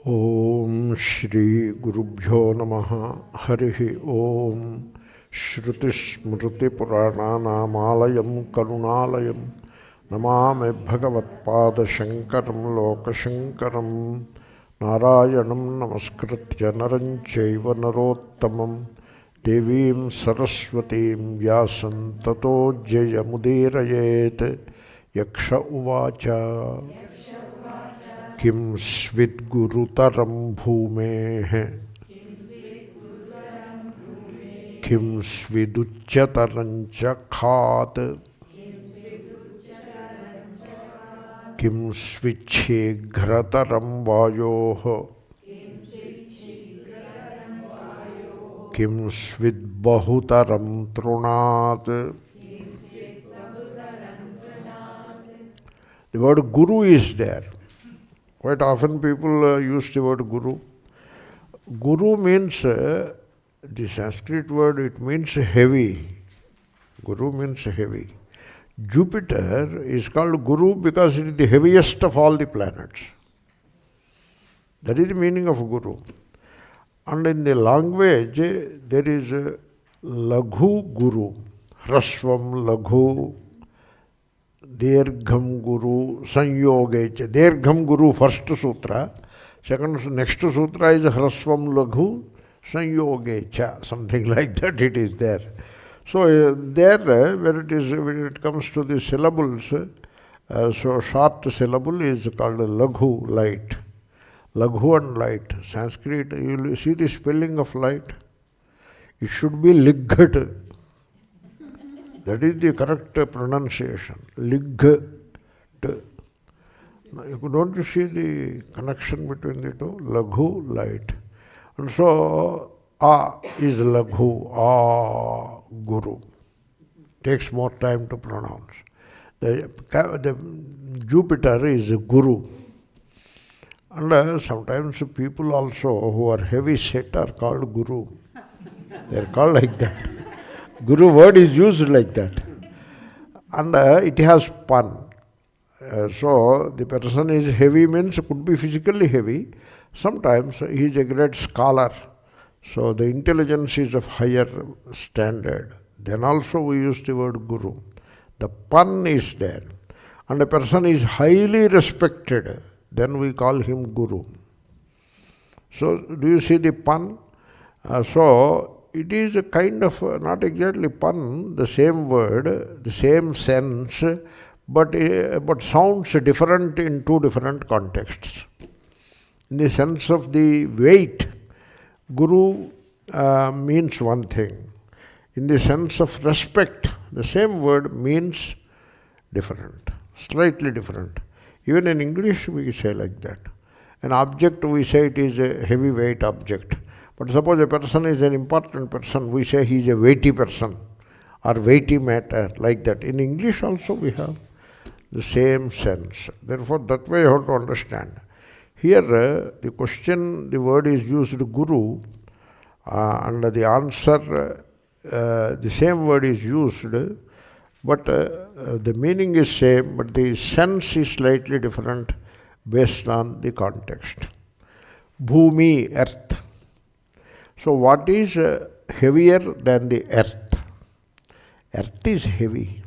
Om Shri Gurubhyo Namaha Harihi Om Shruti Purananam Alayam Karunalayam Namame Bhagavatpada Shankaram Lokashankaram Narayanam Namaskritya Naram Chaiva Narottamam Devim Saraswatim Vyasam Tato Jayamudirayeet Yakṣa uvāca kiṃsvidgurutaraṃ bhūmeḥ kiṃsviduccataraṃ khāt kiṃsvicchīghrataraṃ vāyoḥ kiṃsvidbahutaraṃ tṛṇāt. The word guru is there. Quite often people use the word guru. Guru means, the Sanskrit word, it means heavy. Guru means heavy. Jupiter is called Guru because it is the heaviest of all the planets. That is the meaning of Guru. And in the language, there is Laghu Guru, Hrasvam Laghu, Dirgham Guru, Sanyogecha. Dirgham Guru, first sutra. Next sutra is Hrasvam Laghu, Sanyogecha. Something like that it is there. So there, when it comes to the syllables, so short syllable is called Laghu, light. Laghu and light. Sanskrit, you will see the spelling of light. It should be Lighat. That is the correct pronunciation. Lighat. Don't you see the connection between the two? Laghu, light. And so, A is Laghu, A, Guru. Takes more time to pronounce. The Jupiter is Guru. And sometimes people also who are heavy set are called Guru. They are called like that. Guru word is used like that. And it has pun. So the person is heavy means could be physically heavy. Sometimes he is a great scholar. So the intelligence is of higher standard. Then also we use the word Guru. The pun is there. And a person is highly respected. Then we call him Guru. So do you see the pun? So it is a kind of, not exactly pun, the same word, the same sense, but sounds different in two different contexts. In the sense of the weight, Guru means one thing. In the sense of respect, the same word means different, slightly different. Even in English we say like that. An object, we say it is a heavyweight object. But suppose a person is an important person, we say he is a weighty person or weighty matter, like that. In English also we have the same sense. Therefore, that way you have to understand. Here, the question, the word is used Guru, and the answer, the same word is used, but the meaning is same, but the sense is slightly different based on the context. Bhūmi, earth. So what is heavier than the earth? Earth is heavy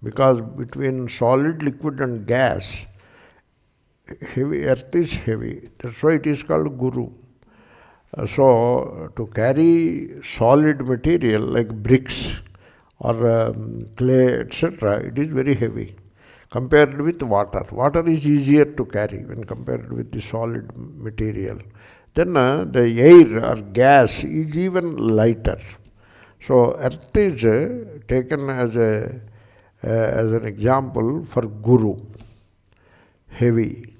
because between solid, liquid and gas, earth is heavy. That's why it is called Guru. So to carry solid material like bricks or clay, etc., it is very heavy compared with water. Water is easier to carry when compared with the solid material. Then the air or gas is even lighter. So earth is taken as an example for Guru, heavy.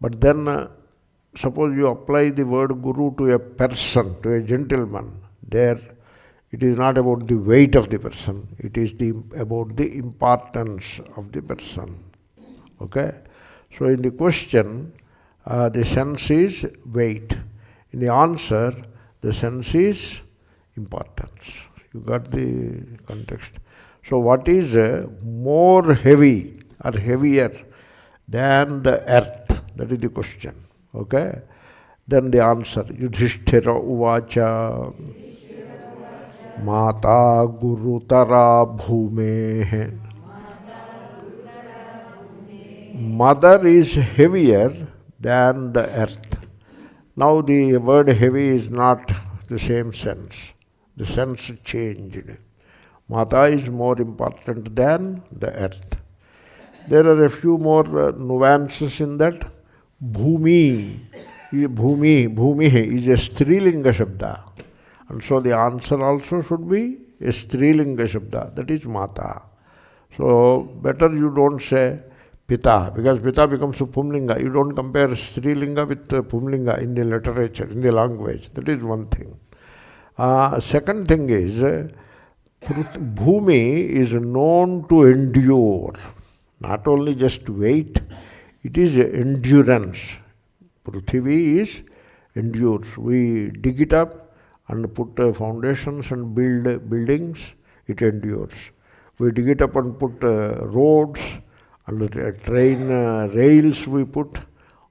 But then suppose you apply the word Guru to a person, to a gentleman, there it is not about the weight of the person, it is about the importance of the person. Okay? So in the question, the sense is weight. In the answer, the sense is importance. You got the context. So what is more heavy or heavier than the earth? That is the question. Okay? Then the answer, yudhiṣṭhira uvāca, mātā gurutarā bhūmeḥ. Mother is heavier than the earth. Now the word heavy is not the same sense. The sense changed. Mātā is more important than the earth. There are a few more nuances in that. Bhūmeḥ is a strilinga shabda. And so the answer also should be a strilinga shabda. That is mātā. So better you don't say pita, because pita becomes a pumlinga. You don't compare strilinga with pumlinga in the literature, in the language. That is one thing. Second thing is, bhūmi is known to endure. Not only just weight, it is endurance. Prithvi is endures. We dig it up and put foundations and build buildings, it endures. We dig it up and put roads and train rails we put,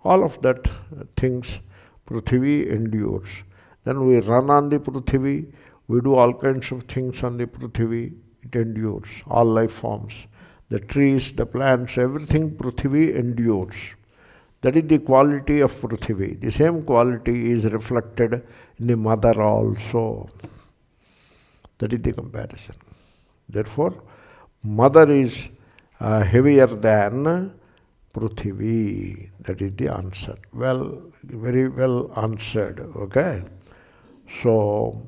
all of that things, Prithvi endures. Then we run on the Prithvi, we do all kinds of things on the Prithvi, it endures, all life forms. The trees, the plants, everything Prithvi endures. That is the quality of Prithvi. The same quality is reflected in the mother also. That is the comparison. Therefore, mother is heavier than Prithvi. That is the answer. Well, very well answered. Okay? So,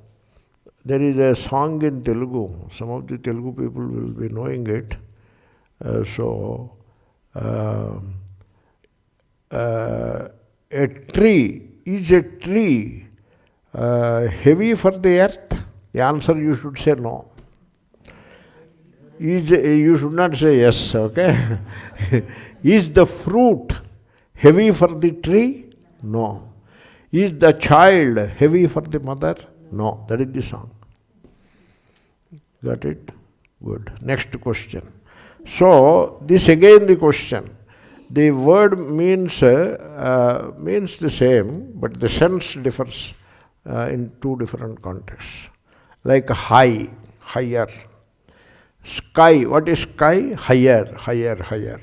there is a song in Telugu. Some of the Telugu people will be knowing it. A tree, is a tree heavy for the earth? The answer you should say no. You should not say yes, okay? Is the fruit heavy for the tree? No. Is the child heavy for the mother? No. That is the song. Got it? Good. Next question. So, this again the question. The word means the same, but the sense differs in two different contexts. Like high, higher. Sky, what is sky? Higher, higher, higher.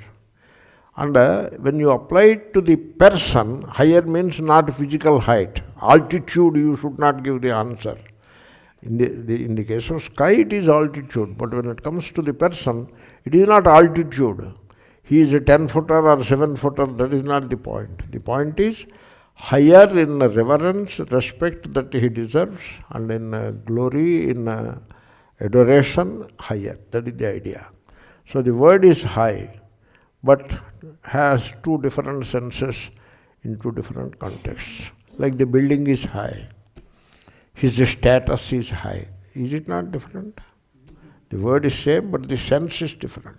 And when you apply it to the person, higher means not physical height. Altitude, you should not give the answer. In the case of sky, it is altitude. But when it comes to the person, it is not altitude. He is a 10-footer or 7-footer, that is not the point. The point is higher in reverence, respect that he deserves, and in glory, in adoration, higher. That is the idea. So the word is high, but has two different senses in two different contexts. Like the building is high. His status is high. Is it not different? The word is same, but the sense is different.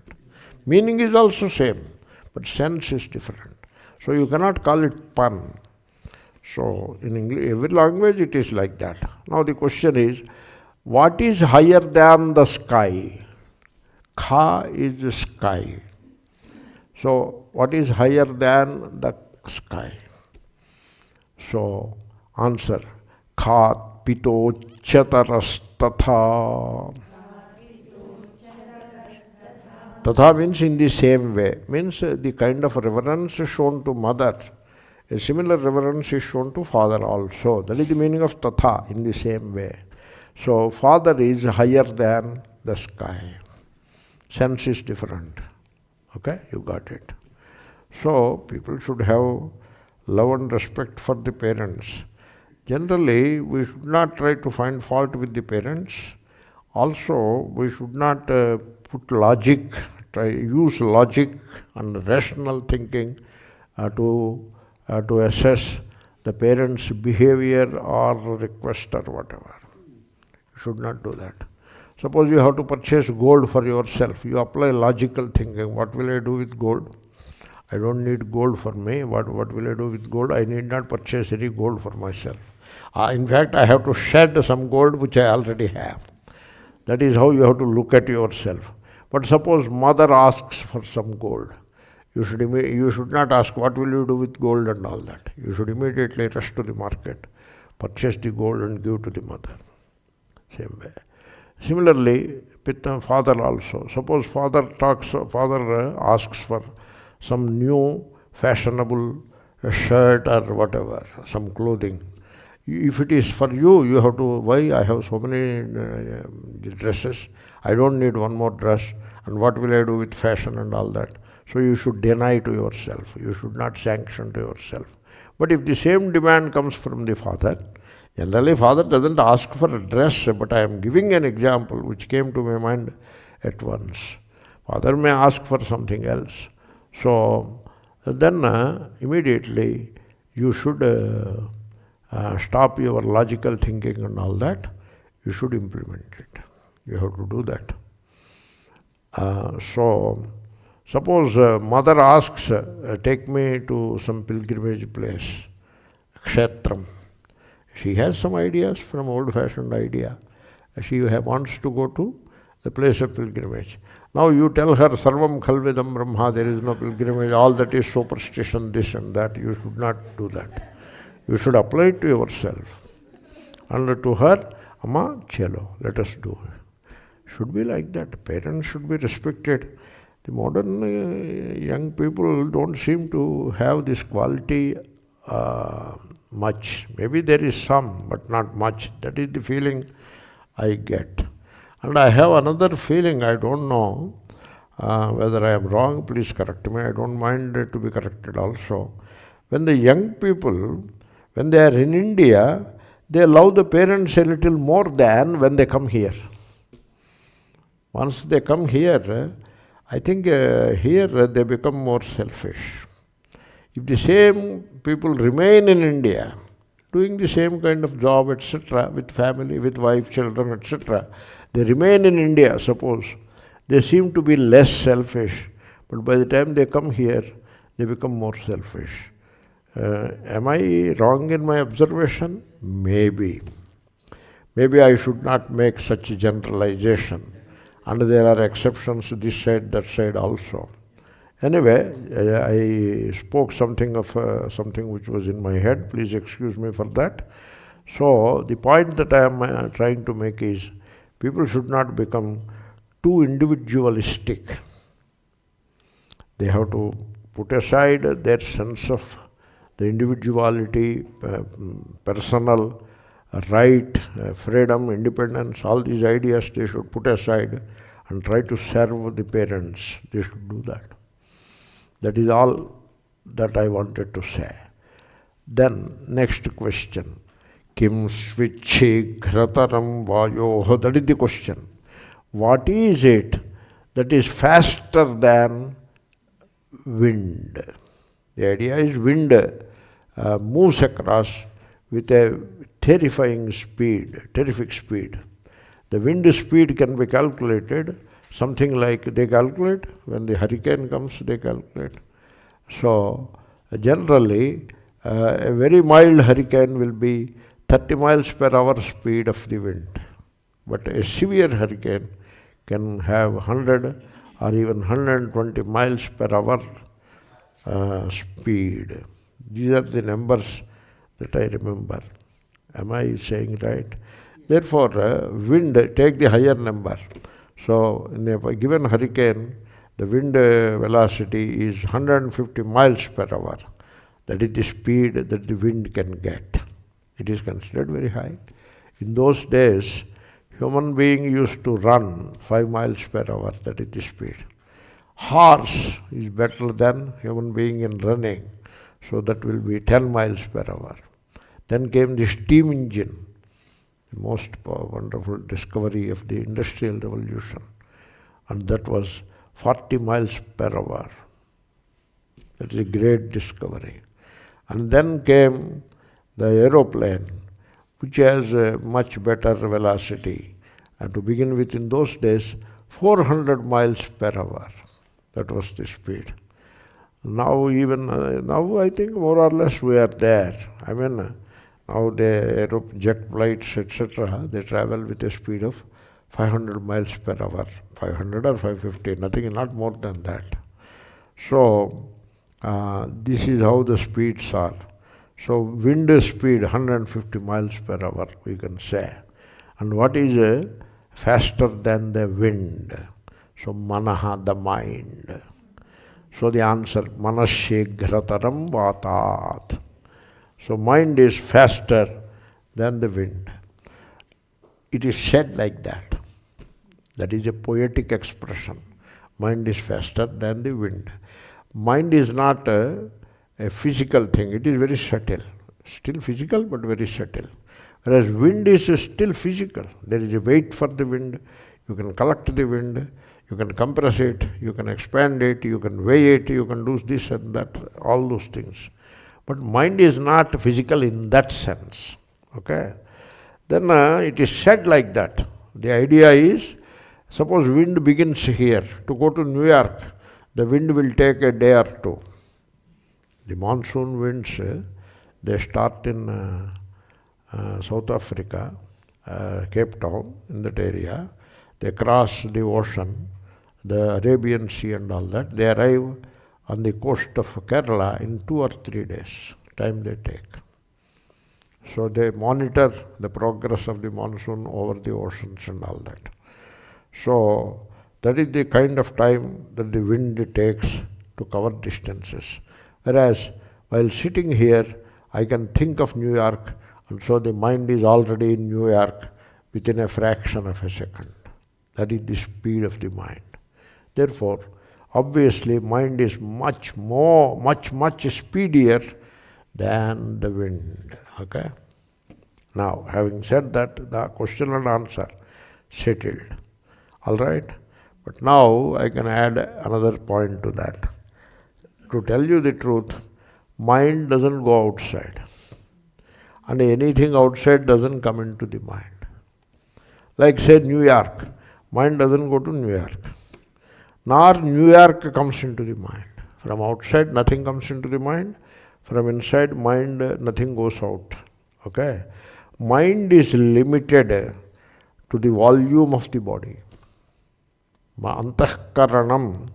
Meaning is also same, but sense is different. So you cannot call it pun. So in English, every language it is like that. Now the question is, what is higher than the sky? Kha is the sky. So what is higher than the sky? So answer, khātpitoccatarastathā. Tatha means in the same way, means the kind of reverence shown to mother. A similar reverence is shown to father also. That is the meaning of tatha, in the same way. So father is higher than the sky. Sense is different. Okay, you got it. So people should have love and respect for the parents. Generally, we should not try to find fault with the parents. Also, we should not put logic, use logic and rational thinking to assess the parents' behavior or request or whatever. You should not do that. Suppose you have to purchase gold for yourself. You apply logical thinking. What will I do with gold? I don't need gold for me. What will I do with gold? I need not purchase any gold for myself. In fact, I have to shed some gold which I already have. That is how you have to look at yourself. But suppose mother asks for some gold. You should not ask, what will you do with gold and all that. You should immediately rush to the market, purchase the gold and give to the mother. Same way. Similarly, with the father also. Suppose father asks for some new fashionable shirt or whatever, some clothing. If it is for you, you have to, why I have so many dresses, I don't need one more dress, and what will I do with fashion and all that. So you should deny to yourself. You should not sanction to yourself. But if the same demand comes from the father, generally father doesn't ask for a dress, but I am giving an example which came to my mind at once. Father may ask for something else. So then immediately you should stop your logical thinking and all that. You should implement it. You have to do that. So suppose mother asks, take me to some pilgrimage place, kshetram. She has some ideas from old-fashioned idea. She wants to go to the place of pilgrimage. Now you tell her, sarvam khalvidam brahma, there is no pilgrimage, all that is superstition, this and that. You should not do that. You should apply it to yourself. And to her, Amma, chalo, let us do it. Should be like that. Parents should be respected. The modern young people don't seem to have this quality much. Maybe there is some, but not much. That is the feeling I get. And I have another feeling, I don't know whether I am wrong, please correct me. I don't mind to be corrected also. When the young people, when they are in India, they love the parents a little more than when they come here. Once they come here, I think here they become more selfish. If the same people remain in India, doing the same kind of job, etc., with family, with wife, children, etc., they remain in India, suppose, they seem to be less selfish, but by the time they come here, they become more selfish. Am I wrong in my observation? Maybe. Maybe I should not make such a generalization. And there are exceptions this side, that side also. Anyway, I spoke something of something which was in my head. Please excuse me for that. So the point that I am trying to make is, people should not become too individualistic. They have to put aside their sense of the individuality, personal right, freedom, independence, all these ideas they should put aside and try to serve the parents. They should do that. That is all that I wanted to say. Then, next question. Kiṃsvicchīghrataraṃ vāyoḥ. That is the question. What is it that is faster than wind? The idea is wind moves across with a terrific speed. The wind speed can be calculated, something like they calculate, when the hurricane comes, they calculate. So, generally, a very mild hurricane will be 30 miles per hour speed of the wind. But a severe hurricane can have 100 or even 120 miles per hour speed. These are the numbers that I remember. Am I saying right? Therefore, wind, take the higher number. So, in a given hurricane, the wind velocity is 150 miles per hour. That is the speed that the wind can get. It is considered very high. In those days, human being used to run 5 miles per hour. That is the speed. Horse is better than human being in running. So that will be 10 miles per hour. Then came the steam engine, the most wonderful discovery of the Industrial Revolution. And that was 40 miles per hour. That is a great discovery. And then came the aeroplane, which has a much better velocity. And to begin with, in those days, 400 miles per hour. That was the speed. Now now I think more or less we are there. I mean, now the jet flights, etc., they travel with a speed of 500 miles per hour. 500 or 550, not more than that. So, this is how the speeds are. So, wind speed 150 miles per hour, we can say. And what is faster than the wind? So, manaha, the mind. So, the answer, yudhiṣṭhirataram vātāt. So, mind is faster than the wind. It is said like that. That is a poetic expression. Mind is faster than the wind. Mind is not a physical thing. It is very subtle. Still physical, but very subtle. Whereas wind is still physical. There is a weight for the wind. You can collect the wind. You can compress it. You can expand it. You can weigh it. You can do this and that. All those things. But mind is not physical in that sense. Okay? Then it is said like that. The idea is, suppose wind begins here. To go to New York, the wind will take a day or two. The monsoon winds, they start in South Africa, Cape Town, in that area. They cross the ocean, the Arabian Sea and all that. They arrive on the coast of Kerala in 2 or 3 days, time they take. So they monitor the progress of the monsoon over the oceans and all that. So that is the kind of time that the wind takes to cover distances. Whereas while sitting here, I can think of New York, and so the mind is already in New York within a fraction of a second. That is the speed of the mind. Therefore, obviously, mind is much speedier than the wind. Okay? Now, having said that, the question and answer settled. All right? But now I can add another point to that. To tell you the truth, mind doesn't go outside. And anything outside doesn't come into the mind. Like say New York, mind doesn't go to New York. Nor New York comes into the mind. From outside nothing comes into the mind. From inside mind nothing goes out. Okay? Mind is limited to the volume of the body. Antahkaranam,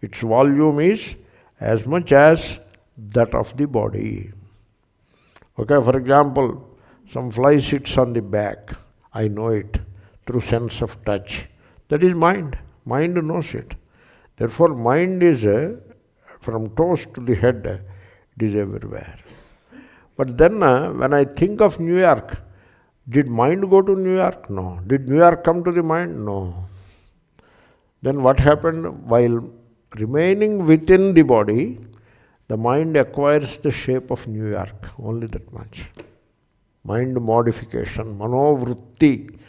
its volume is as much as that of the body. Okay, for example, some fly sits on the back. I know it through sense of touch. That is mind. Mind knows it. Therefore, mind is from toes to the head, it is everywhere. But then when I think of New York, did mind go to New York? No. Did New York come to the mind? No. Then what happened? While remaining within the body, the mind acquires the shape of New York, only that much. Mind modification, manovrutti.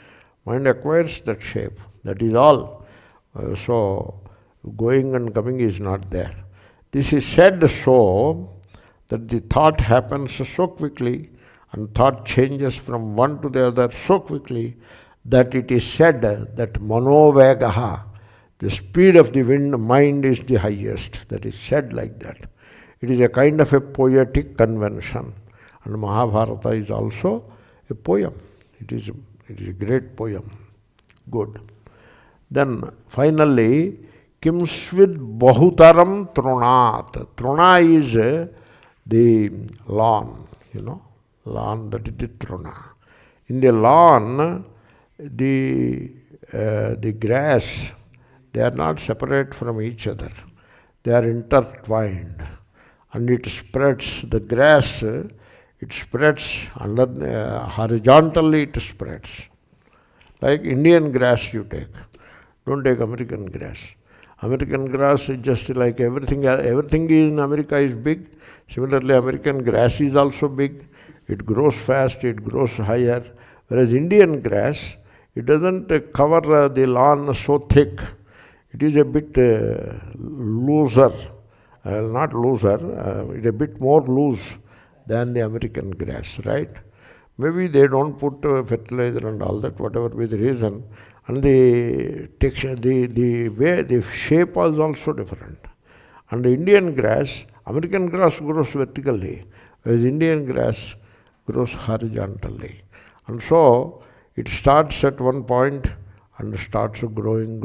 Mind acquires that shape. That is all. So, going and coming is not there. This is said so that the thought happens so quickly and thought changes from one to the other so quickly that it is said that manovagaha, the speed of the wind, mind is the highest. That is said like that. It is a kind of a poetic convention. And Mahabharata is also a poem. It is a great poem. Good. Then finally, kiṃsvidbahutaraṃ tṛṇāt. Tṛṇā is the lawn, lawn, that is the tṛṇā. In the lawn, the grass, they are not separate from each other. They are intertwined. And it spreads, the grass, it spreads horizontally, it spreads. Like Indian grass you take. Don't take American grass. American grass is just like everything in America is big. Similarly, American grass is also big. It grows fast, it grows higher. Whereas Indian grass, it doesn't cover the lawn so thick. It is a bit looser. Not looser, it's a bit more loose than the American grass, right? Maybe they don't put fertilizer and all that, whatever be the reason. And the texture, the way, the shape was also different. And the Indian grass, American grass grows vertically, whereas Indian grass grows horizontally. And so it starts at one point and starts growing,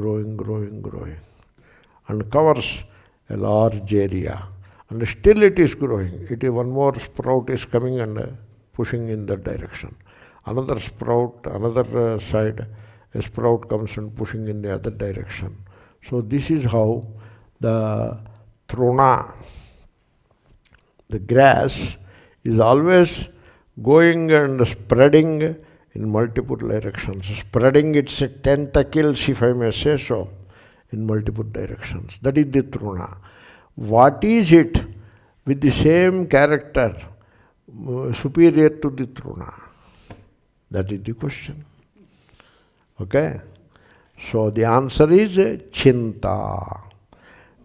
and covers a large area. And still it is growing. It is one more sprout is coming and pushing in that direction. Another sprout, another side, a sprout comes and pushing in the other direction. So this is how the tṛṇāt, the grass, is always going and spreading in multiple directions, spreading its tentacles, if I may say so, in multiple directions. That is the tṛṇāt. What is it with the same character superior to the tṛṇāt? That is the question. Okay? So the answer is chinta.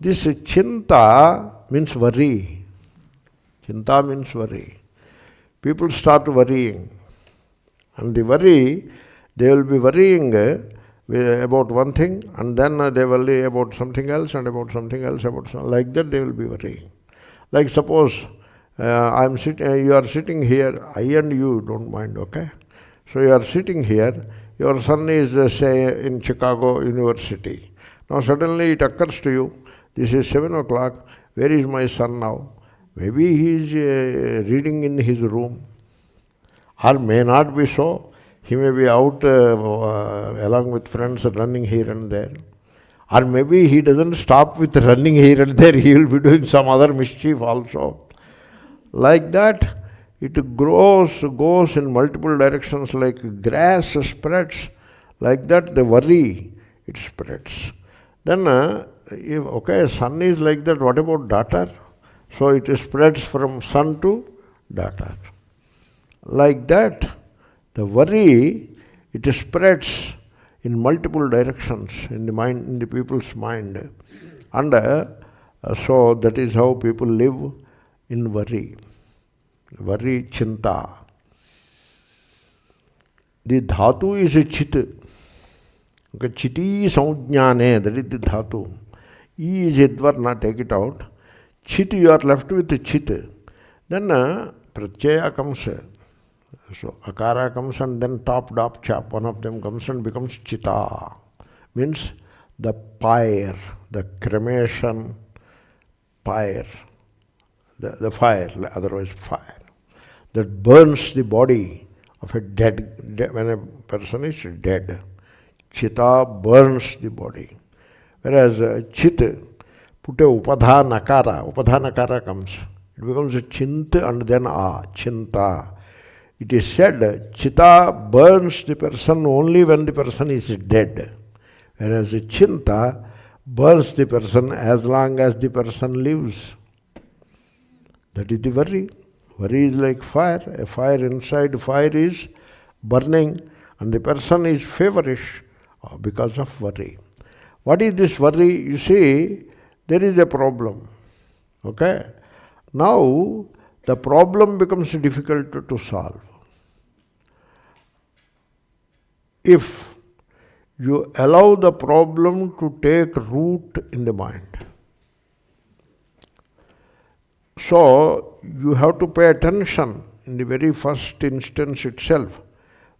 This chinta means worry. Chinta means worry. People start worrying. And the worry, they will be worrying about one thing, and then they will worry about something else, and about something else, like that they will be worrying. Like suppose you are sitting here, I and you don't mind, okay? So you are sitting here, your son is say in Chicago University. Now suddenly it occurs to you, this is 7 o'clock, where is my son now? Maybe he is reading in his room, or may not be so. He may be out along with friends running here and there. Or maybe he doesn't stop with running here and there, he will be doing some other mischief also. Like that, it goes in multiple directions like grass spreads. Like that, the worry, it spreads. Then, if son is like that, what about daughter? So it spreads from son to daughter. Like that, the worry, it spreads in multiple directions in the mind, in the people's mind. And so that is how people live in worry. Worry, chinta. The dhatu is a chit. Okay, chiti saujñāne, that is the dhatu. E is idvarna, take it out. Chit, you are left with the chit. Then pratyaya comes. So akara comes and then top, dop, chap, one of them comes and becomes chita. Means the pyre, the cremation pyre, the fire, otherwise fire, that burns the body of a dead, when a person is dead. Chita burns the body. Whereas chit, put a upadhanakara comes. It becomes a chint and then chinta. It is said, chita burns the person only when the person is dead. Whereas chinta burns the person as long as the person lives. That is the worry. Worry is like fire. A fire inside fire is burning and the person is feverish because of worry. What is this worry? You see, there is a problem. Okay? Now, the problem becomes difficult to solve. If you allow the problem to take root in the mind. So, you have to pay attention in the very first instance itself,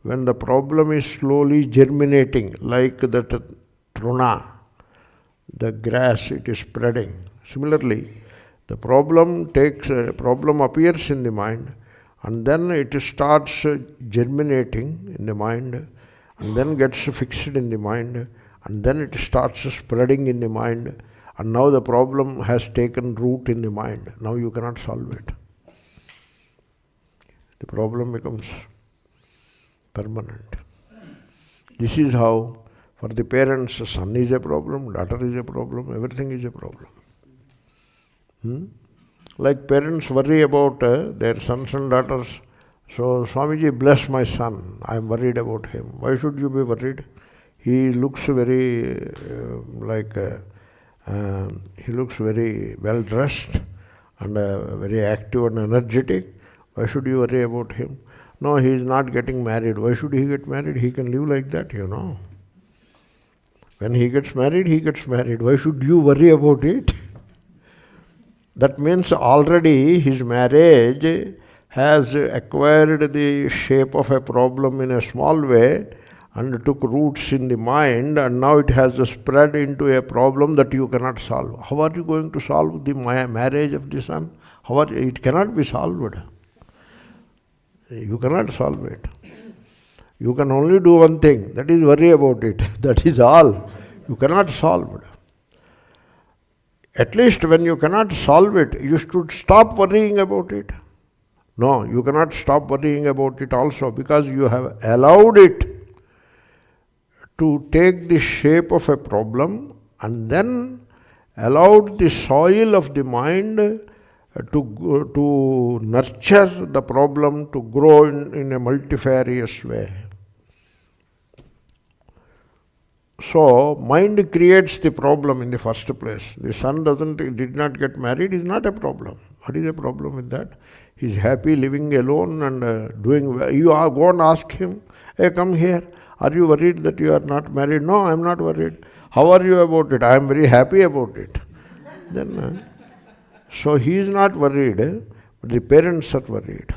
when the problem is slowly germinating, like that tṛṇāt, the grass, it is spreading. Similarly, the problem appears in the mind, and then it starts germinating in the mind, and then gets fixed in the mind, and then it starts spreading in the mind, and now the problem has taken root in the mind. Now you cannot solve it. The problem becomes permanent. This is how, for the parents, son is a problem, daughter is a problem, everything is a problem. Like parents worry about their sons and daughters. So, Swamiji, bless my son. I am worried about him. Why should you be worried? He looks very he looks very well dressed and very active and energetic. Why should you worry about him? No, he is not getting married. Why should he get married? He can live like that, you know. When he gets married, he gets married. Why should you worry about it? That means already his marriage has acquired the shape of a problem in a small way, and took roots in the mind, and now it has spread into a problem that you cannot solve. How are you going to solve the marriage of the son? It cannot be solved. You cannot solve it. You can only do one thing, that is worry about it. That is all. You cannot solve it. At least when you cannot solve it, you should stop worrying about it. No, you cannot stop worrying about it also, because you have allowed it to take the shape of a problem, and then allowed the soil of the mind to nurture the problem to grow in a multifarious way. So, mind creates the problem in the first place. The son did not get married is not a problem. What is the problem with that? He is happy living alone and doing well. You go and ask him, hey, come here. Are you worried that you are not married? No, I am not worried. How are you about it? I am very happy about it. Then, so he is not worried, but the parents are worried.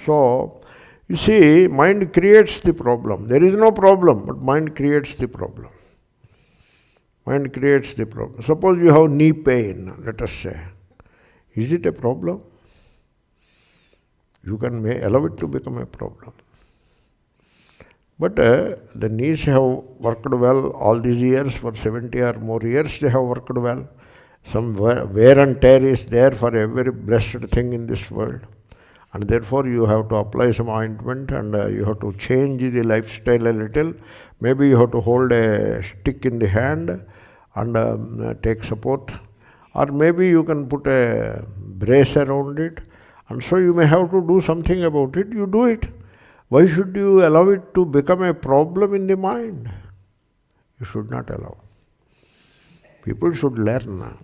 So, you see, mind creates the problem. There is no problem, but mind creates the problem. Mind creates the problem. Suppose you have knee pain, let us say. Is it a problem? You can allow it to become a problem. But the knees have worked well all these years, for 70 or more years they have worked well. Some wear and tear is there for every blessed thing in this world. And therefore you have to apply some ointment, and you have to change the lifestyle a little. Maybe you have to hold a stick in the hand and take support. Or maybe you can put a brace around it. And so you may have to do something about it. You do it. Why should you allow it to become a problem in the mind? You should not allow. People should learn.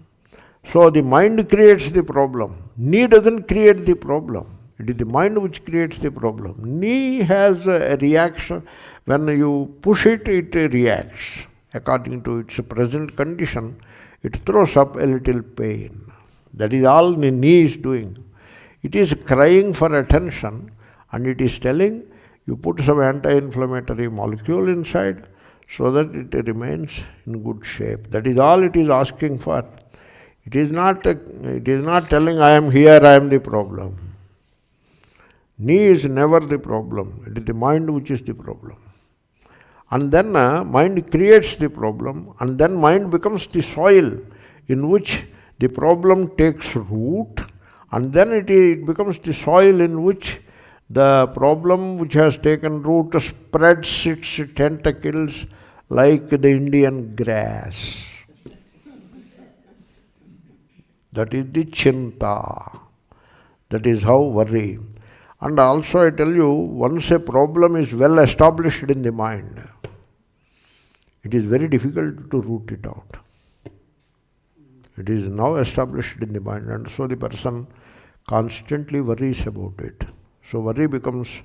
So the mind creates the problem. Knee doesn't create the problem. It is the mind which creates the problem. Knee has a reaction. When you push it, it reacts. According to its present condition, it throws up a little pain. That is all the knee is doing. It is crying for attention, and it is telling, you put some anti-inflammatory molecule inside so that it remains in good shape. That is all it is asking for. It is not telling, I am here, I am the problem. Knee is never the problem. It is the mind which is the problem. And then mind creates the problem, and then mind becomes the soil in which the problem takes root, and then it becomes the soil in which the problem which has taken root spreads its tentacles like the Indian grass. That is the chinta. That is how worry. And also I tell you, once a problem is well established in the mind, it is very difficult to root it out. It is now established in the mind, and so the person constantly worries about it. So worry becomes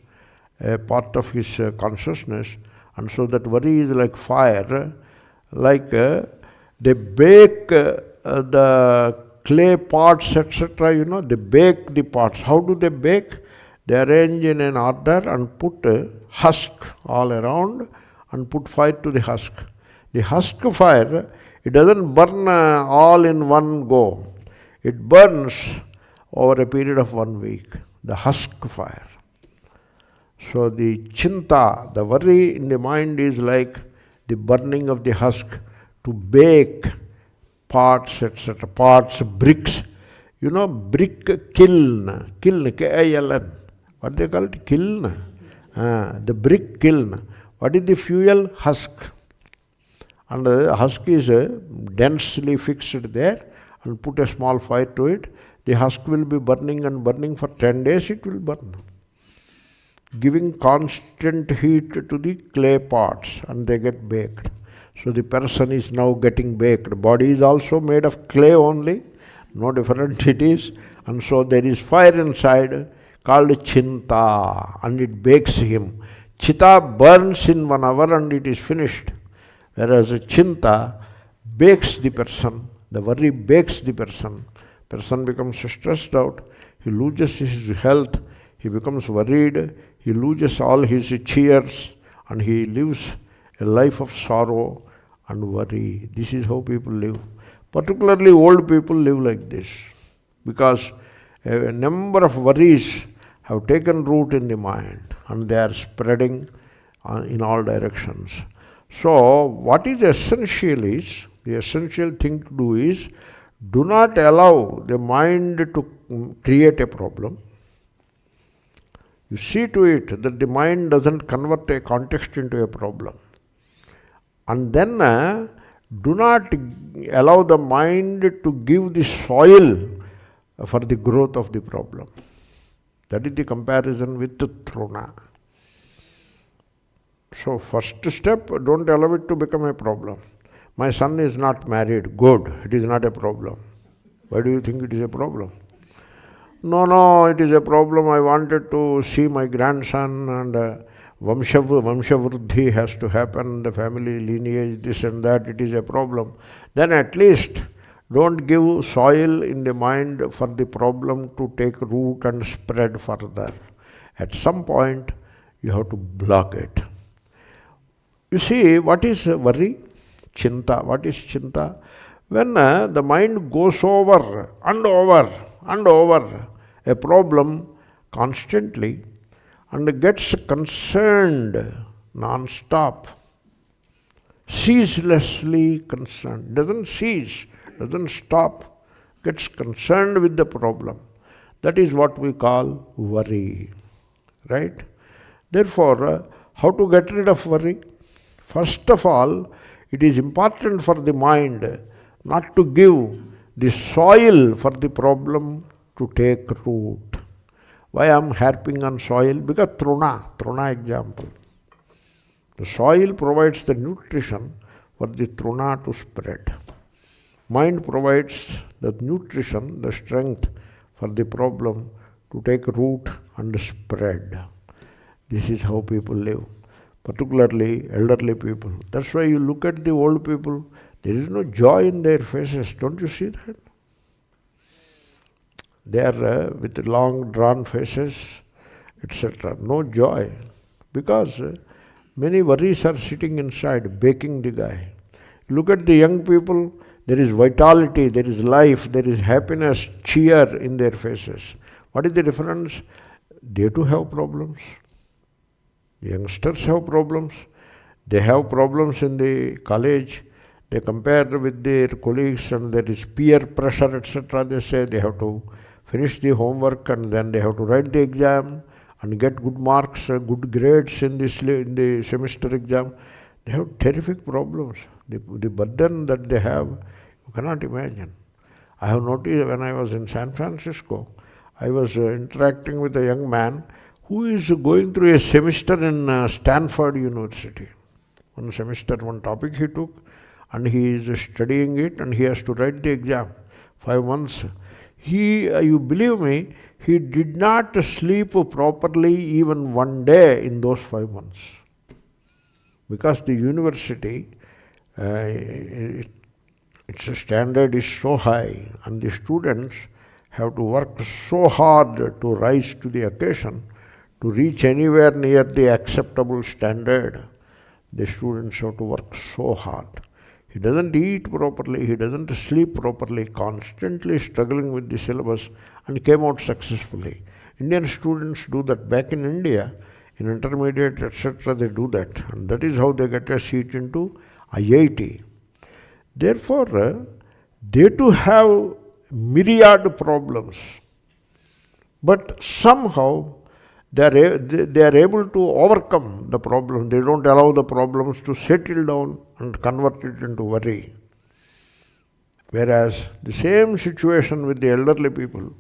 a part of his consciousness, and so that worry is like fire, like they bake the clay pots, etc. They bake the pots. How do they bake? They arrange in an order and put a husk all around and put fire to the husk. The husk fire, it doesn't burn all in one go. It burns over a period of 1 week. The husk fire. So the chinta, the worry in the mind is like the burning of the husk to bake parts, etc. Parts, bricks. Brick kiln, K-I-L-N. What they call it? Kiln. The brick kiln. What is the fuel? Husk. And the husk is densely fixed there, and put a small fire to it. The husk will be burning and burning for 10 days, it will burn. Giving constant heat to the clay pots, and they get baked. So the person is now getting baked. Body is also made of clay only, no different it is. And so there is fire inside called chinta, and it bakes him. Chita burns in 1 hour and it is finished. Whereas chinta bakes the person, the worry bakes the person. Person becomes stressed out, he loses his health, he becomes worried, he loses all his cheers, and he lives a life of sorrow and worry. This is how people live. Particularly old people live like this, because a number of worries have taken root in the mind and they are spreading in all directions. So what is essential is, the essential thing to do is, do not allow the mind to create a problem. You see to it that the mind doesn't convert a context into a problem. And then do not allow the mind to give the soil for the growth of the problem. That is the comparison with the tṛṇāt. So first step, don't allow it to become a problem. My son is not married. Good. It is not a problem. Why do you think it is a problem? No, it is a problem. I wanted to see my grandson, and Vamsha Vruddhi has to happen, the family lineage, this and that. It is a problem. Then at least don't give soil in the mind for the problem to take root and spread further. At some point, you have to block it. You see, what is worry? Chinta. What is chinta? When the mind goes over and over and over a problem constantly and gets concerned non-stop, ceaselessly concerned, doesn't cease, doesn't stop, gets concerned with the problem. That is what we call worry, right? Therefore, how to get rid of worry? First of all, it is important for the mind not to give the soil for the problem to take root. Why I am harping on soil? Because tṛṇāt example. The soil provides the nutrition for the tṛṇāt to spread. Mind provides the nutrition, the strength for the problem to take root and spread. This is how people live, particularly elderly people. That's why you look at the old people, there is no joy in their faces. Don't you see that? They are with long drawn faces, etc. No joy, because many worries are sitting inside, baking the guy. Look at the young people, there is vitality, there is life, there is happiness, cheer in their faces. What is the difference? They too have problems. The youngsters have problems. They have problems in the college. They compare with their colleagues and there is peer pressure, etc. They say they have to finish the homework and then they have to write the exam and get good marks, good grades in the semester exam. They have terrific problems. The burden that they have, you cannot imagine. I have noticed when I was in San Francisco, I was interacting with a young man who is going through a semester in Stanford University. One semester, one topic he took, and he is studying it and he has to write the exam. 5 months. You believe me, he did not sleep properly even one day in those 5 months. Because the university, its standard is so high and the students have to work so hard to rise to the occasion, to reach anywhere near the acceptable standard. The students have to work so hard. He doesn't eat properly, he doesn't sleep properly, constantly struggling with the syllabus, and came out successfully. Indian students do that. Back in India, in intermediate, etc., they do that. And that is how they get a seat into IIT. Therefore, they too have myriad problems. But somehow, they are able to overcome the problem. They don't allow the problems to settle down and convert it into worry. Whereas the same situation with the elderly people,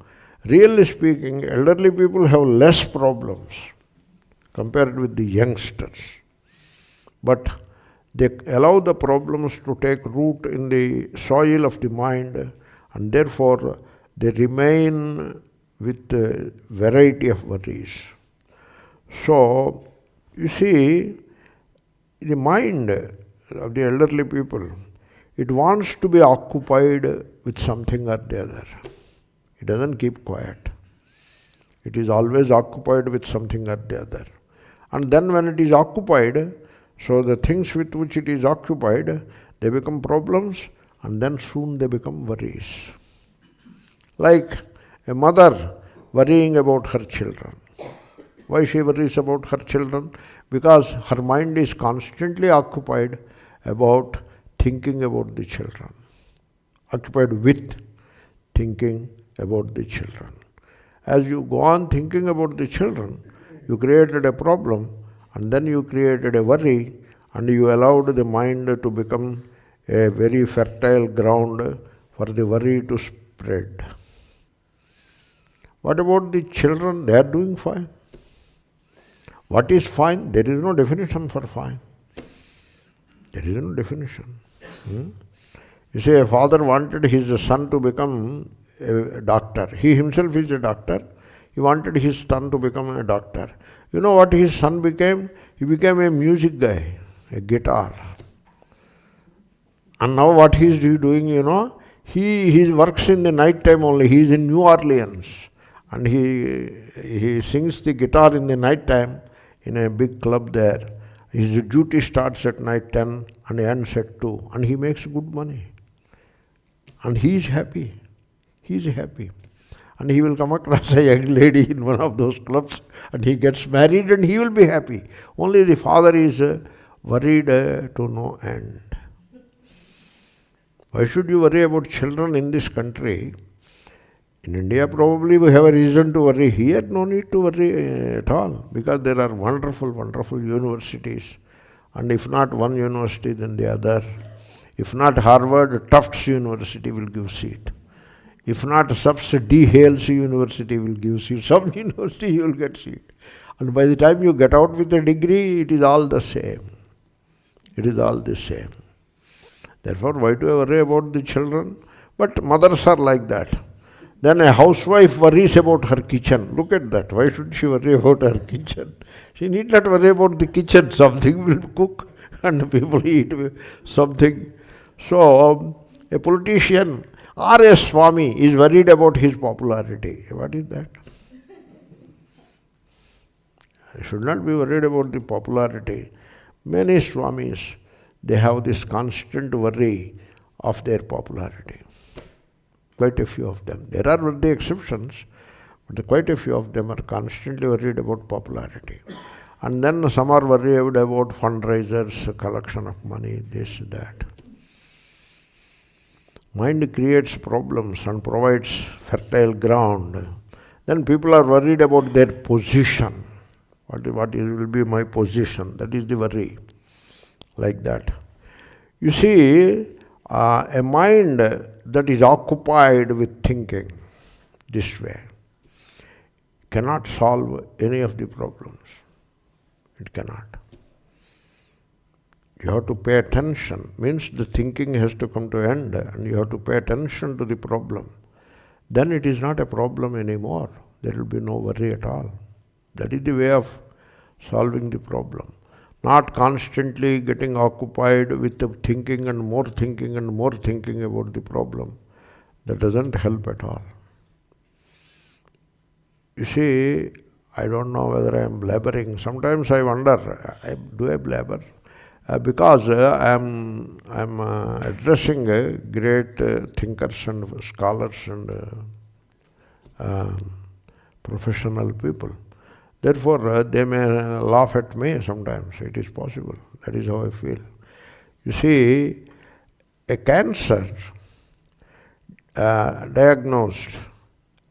really speaking, elderly people have less problems compared with the youngsters. But they allow the problems to take root in the soil of the mind, and therefore they remain with a variety of worries. So, you see, the mind of the elderly people, it wants to be occupied with something or the other. It doesn't keep quiet. It is always occupied with something or the other. And then when it is occupied, So the things with which it is occupied, they become problems, and then soon they become worries. Like a mother worrying about her children. Why she worries about her children? Because her mind is constantly occupied about thinking about the children. Occupied with thinking about the children. As you go on thinking about the children, you created a problem, and then you created a worry, and you allowed the mind to become a very fertile ground for the worry to spread. What about the children? They are doing fine. What is fine? There is no definition for fine. There is no definition. You see, a father wanted his son to become a doctor. He himself is a doctor. He wanted his son to become a doctor. You know what his son became? He became a music guy, a guitar. And now what he is doing, he works in the night time only. He is in New Orleans. And he sings the guitar in the night time in a big club there. His duty starts at night 10 and ends at 2. And he makes good money. And he is happy. He is happy. And he will come across a young lady in one of those clubs, and he gets married, and he will be happy. Only the father is worried to no end. Why should you worry about children in this country? In India, probably we have a reason to worry. Here, no need to worry at all, because there are wonderful, wonderful universities. And if not one university, then the other. If not Harvard, Tufts University will give seat. If not D. Hales University will give seat. Some university you will get seat. And by the time you get out with a degree, it is all the same. It is all the same. Therefore, why do I worry about the children? But mothers are like that. Then a housewife worries about her kitchen. Look at that. Why should she worry about her kitchen? She need not worry about the kitchen. Something will cook and people eat something. So, a politician or a Swami is worried about his popularity. What is that? I should not be worried about the popularity. Many Swamis, they have this constant worry of their popularity. Quite a few of them. There are the exceptions, but quite a few of them are constantly worried about popularity. And then some are worried about fundraisers, collection of money, this, that. Mind creates problems and provides fertile ground. Then people are worried about their position. What will be my position? That is the worry. Like that. You see, a mind that is occupied with thinking this way cannot solve any of the problems. It cannot. You have to pay attention. Means the thinking has to come to end, and you have to pay attention to the problem. Then it is not a problem anymore. There will be no worry at all. That is the way of solving the problem. Not constantly getting occupied with the thinking and more thinking and more thinking about the problem. That doesn't help at all. You see, I don't know whether I am blabbering. Sometimes I wonder, do I blabber? Because I am addressing great thinkers and scholars and professional people. Therefore, they may laugh at me sometimes. It is possible. That is how I feel. You see, a cancer diagnosed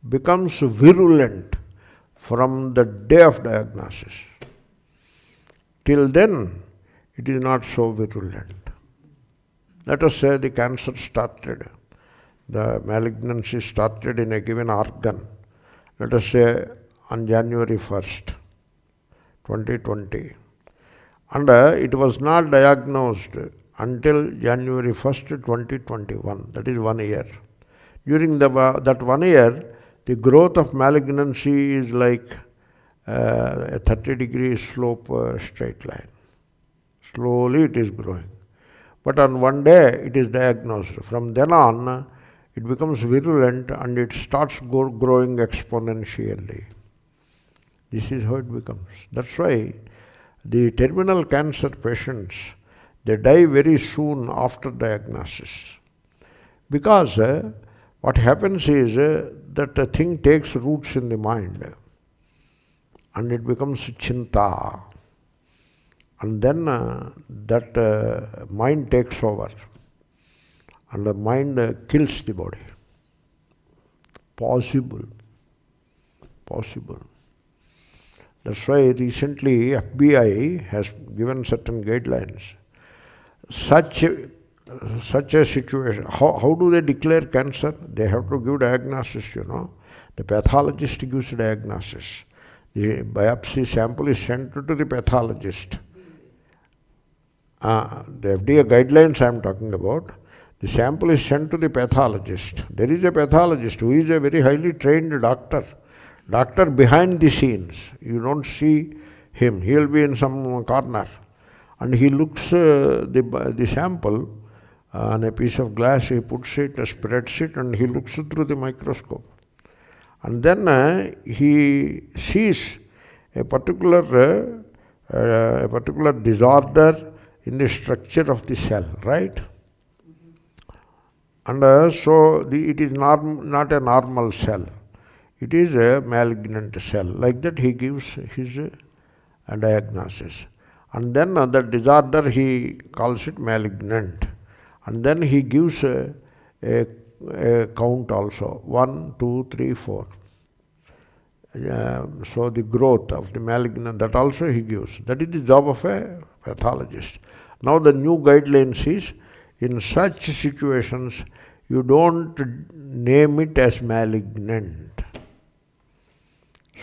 becomes virulent from the day of diagnosis. Till then, it is not so virulent. Let us say the cancer started, the malignancy started in a given organ. Let us say on January 1st, 2020. And it was not diagnosed until January 1st, 2021. That is 1 year. During that 1 year, the growth of malignancy is like a 30-degree slope straight line. Slowly it is growing. But on one day it is diagnosed. From then on, it becomes virulent and it starts growing exponentially. This is how it becomes. That's why the terminal cancer patients, they die very soon after diagnosis. Because what happens is that the thing takes roots in the mind and it becomes chinta. And then that mind takes over and the mind kills the body. Possible. That's why recently FBI has given certain guidelines. Such a situation, how do they declare cancer? They have to give diagnosis, The pathologist gives diagnosis. The biopsy sample is sent to the pathologist. The FDA guidelines I am talking about. The sample is sent to the pathologist. There is a pathologist who is a very highly trained doctor behind the scenes. You don't see him. He will be in some corner. And he looks the sample on a piece of glass, he puts it, spreads it, and he looks through the microscope. And then he sees a particular disorder in the structure of the cell, right? And so it is not a normal cell. It is a malignant cell. Like that he gives his diagnosis. And then the disorder he calls it malignant. And then he gives a count also. 1, 2, 3, 4. So the growth of the malignant, that also he gives. That is the job of a pathologist. Now the new guidelines is, in such situations, you don't name it as malignant.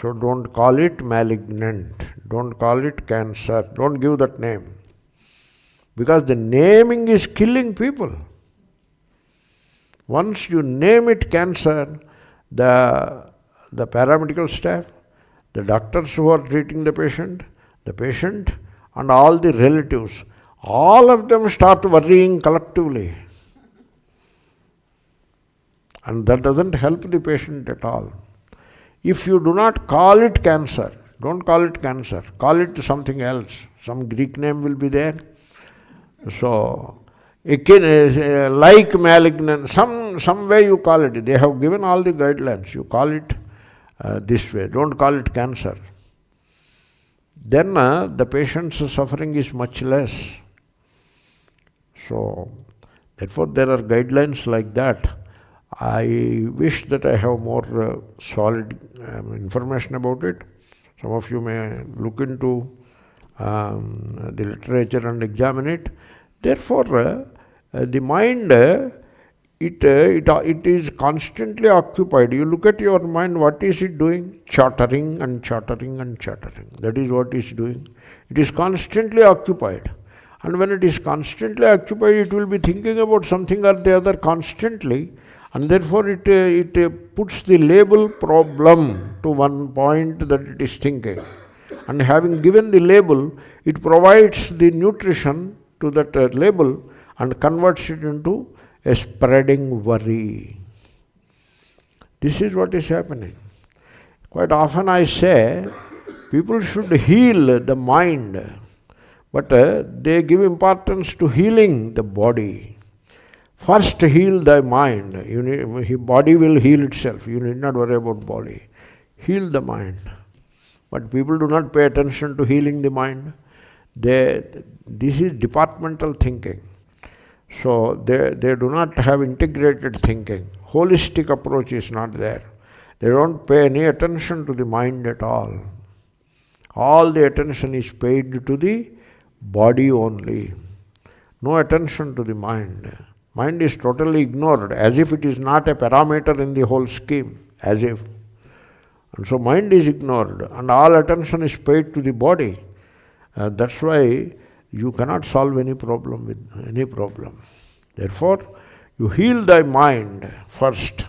So don't call it malignant. Don't call it cancer. Don't give that name. Because the naming is killing people. Once you name it cancer, the paramedical staff, the doctors who are treating the patient, and all the relatives, all of them start worrying collectively. And that doesn't help the patient at all. If you do not call it cancer, don't call it cancer, call it something else. Some Greek name will be there. So, like malignant, some way you call it. They have given all the guidelines. You call it this way. Don't call it cancer. Then the patient's suffering is much less. So, therefore there are guidelines like that. I wish that I have more solid information about it. Some of you may look into the literature and examine it. Therefore, the mind, it is constantly occupied. You look at your mind, what is it doing? Chattering and chattering and chattering. That is what it is doing. It is constantly occupied. And when it is constantly occupied, it will be thinking about something or the other constantly. And therefore, it puts the label problem to one point that it is thinking. And having given the label, it provides the nutrition to that label and converts it into a spreading worry. This is what is happening. Quite often I say, people should heal the mind, but they give importance to healing the body. First heal thy mind. Body will heal itself. You need not worry about body. Heal the mind. But people do not pay attention to healing the mind. This is departmental thinking. So they do not have integrated thinking. Holistic approach is not there. They don't pay any attention to the mind at all. All the attention is paid to the body only. No attention to the mind. Mind is totally ignored, as if it is not a parameter in the whole scheme, as if. And so mind is ignored, and all attention is paid to the body. That's why you cannot solve any problem with any problem. Therefore, you heal thy mind first,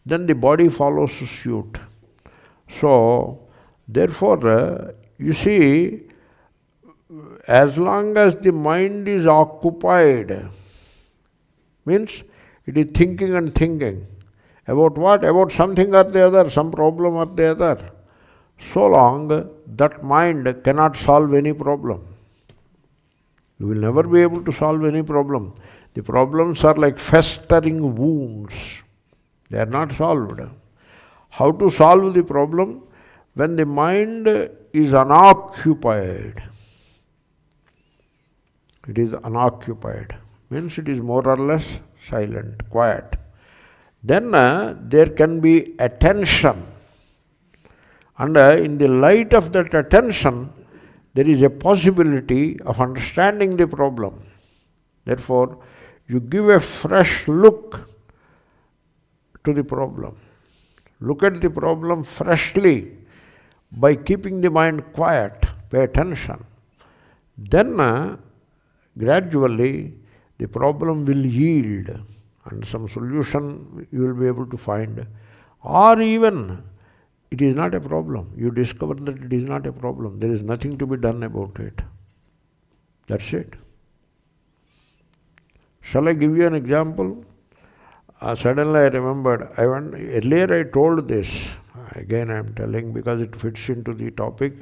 then the body follows suit. So, therefore, you see, as long as the mind is occupied, means it is thinking and thinking. About what? About something or the other, some problem or the other. so long that mind cannot solve any problem. You will never be able to solve any problem. The problems are like festering wounds. They are not solved. How to solve the problem? When the mind is unoccupied. It is unoccupied. Means it is more or less silent, quiet. Then there can be attention. And in the light of that attention, there is a possibility of understanding the problem. Therefore, you give a fresh look to the problem. Look at the problem freshly by keeping the mind quiet, pay attention. Then gradually the problem will yield and some solution you will be able to find. Or even it is not a problem. You discover that it is not a problem. There is nothing to be done about it. That's it. Shall I give you an example? Suddenly I remembered, earlier I told this, again I am telling because it fits into the topic.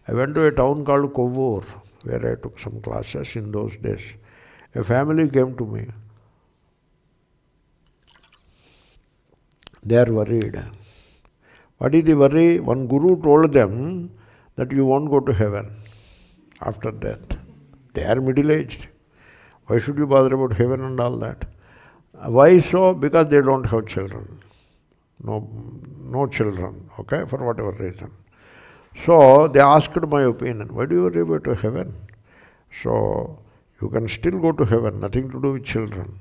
I went to a town called Kovur, where I took some classes in those days. A family came to me. They are worried. What is the worry? One guru told them that you won't go to heaven after death. They are middle-aged. Why should you bother about heaven and all that? Why so? Because they don't have children. No children, okay, for whatever reason. So they asked my opinion. Why do you worry about heaven? So you can still go to heaven, nothing to do with children.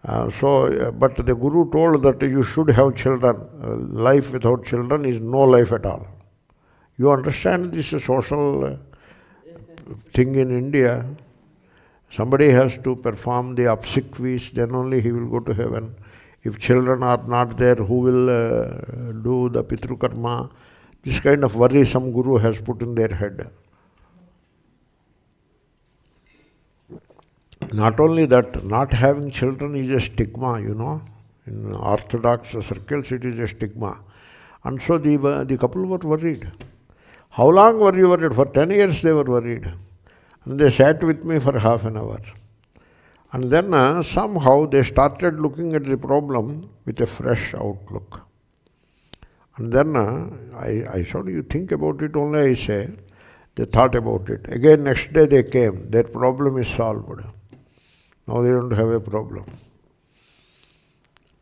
But the Guru told that you should have children. Life without children is no life at all. You understand this social thing in India? Somebody has to perform the obsequies, then only he will go to heaven. If children are not there, who will do the pitrukarma? This kind of worry some Guru has put in their head. Not only that, not having children is a stigma, you know. In Orthodox circles, it is a stigma. And so the couple were worried. How long were you worried? For 10 years they were worried. And they sat with me for half an hour. And then somehow they started looking at the problem with a fresh outlook. And then I said, you think about it only, I say. They thought about it. Again, next day they came. Their problem is solved. Now they don't have a problem.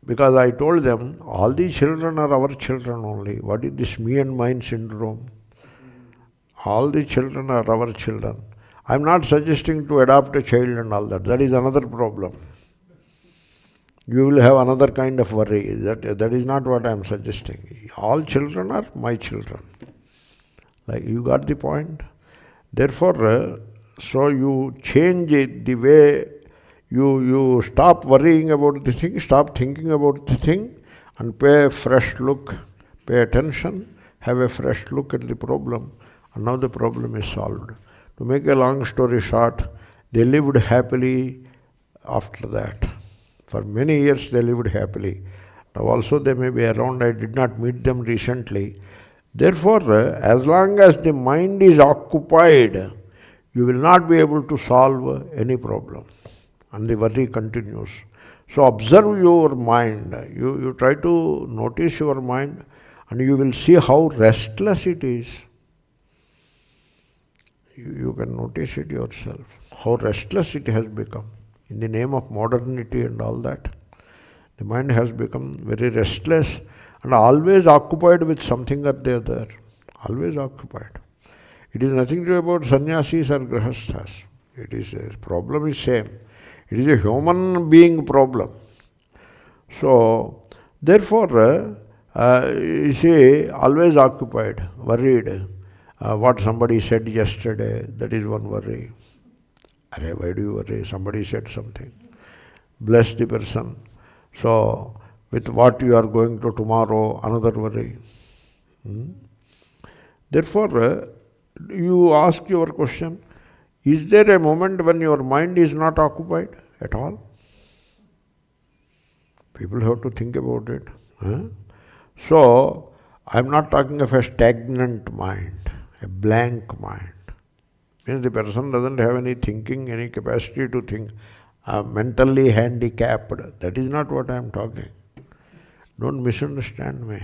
Because I told them, all these children are our children only. What is this me and mine syndrome? All the children are our children. I am not suggesting to adopt a child and all that. That is another problem. You will have another kind of worry. That is not what I am suggesting. All children are my children. Like, you got the point? Therefore, so you change it the way you stop worrying about the thing, stop thinking about the thing, and pay a fresh look, pay attention, have a fresh look at the problem, and now the problem is solved. To make a long story short, they lived happily after that. For many years they lived happily. Now also they may be around, I did not meet them recently. Therefore, as long as the mind is occupied, you will not be able to solve any problem. And the worry continues. So observe your mind. You try to notice your mind and you will see how restless it is. You can notice it yourself, how restless it has become. In the name of modernity and all that, the mind has become very restless and always occupied with something or the other. Always occupied. It is nothing to do about sannyasis or grahasthas. It is a problem is same. It is a human being problem. So, therefore, you see, always occupied, worried. What somebody said yesterday, that is one worry. Why do you worry? Somebody said something. Bless the person. So, with what you are going to tomorrow, another worry. Therefore, you ask your question, is there a moment when your mind is not occupied at all? People have to think about it. So, I'm not talking of a stagnant mind, a blank mind. Means the person doesn't have any thinking, any capacity to think, mentally handicapped. That is not what I am talking. Don't misunderstand me.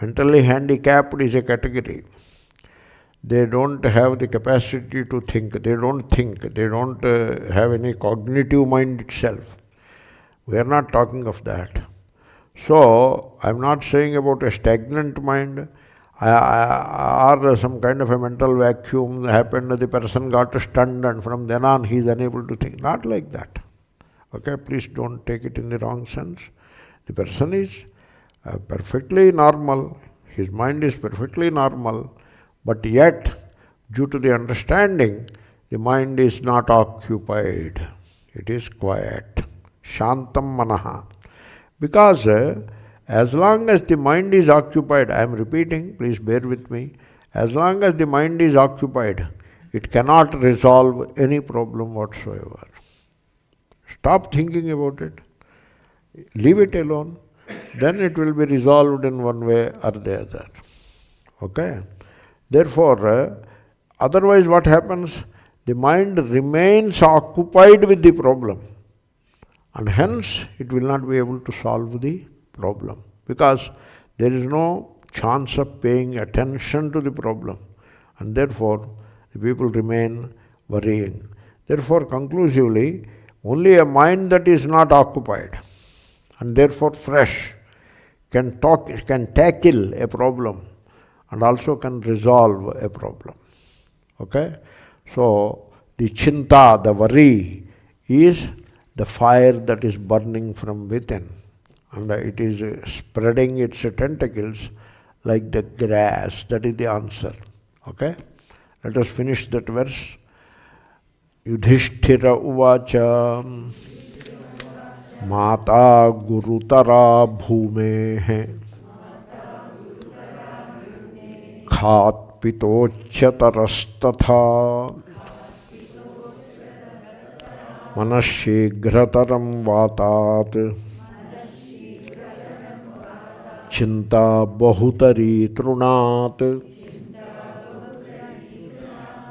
Mentally handicapped is a category. They don't have the capacity to think. They don't think. They don't have any cognitive mind itself. We are not talking of that. So, I am not saying about a stagnant mind or some kind of a mental vacuum happened, the person got stunned and from then on he is unable to think. Not like that. Okay, please don't take it in the wrong sense. The person is perfectly normal, his mind is perfectly normal, but yet, due to the understanding, the mind is not occupied. It is quiet. Shantam manaha. Because as long as the mind is occupied, I am repeating, please bear with me, as long as the mind is occupied, it cannot resolve any problem whatsoever. Stop thinking about it. Leave it alone. Then it will be resolved in one way or the other. Okay? Therefore, otherwise what happens? The mind remains occupied with the problem. And hence, it will not be able to solve the problem. Because there is no chance of paying attention to the problem. And therefore, the people remain worrying. Therefore, conclusively, only a mind that is not occupied and therefore fresh can tackle a problem and also can resolve a problem. Okay? So, the chinta, the worry, is the fire that is burning from within. And it is spreading its tentacles like the grass. That is the answer. Okay? Let us finish that verse. Yudhiṣṭhira uvāca mātā gurutarā bhūmeḥ khātpitoccatarastathā kiṃsviduccataraṃ vātāt cinta bahutari tṛṇāt.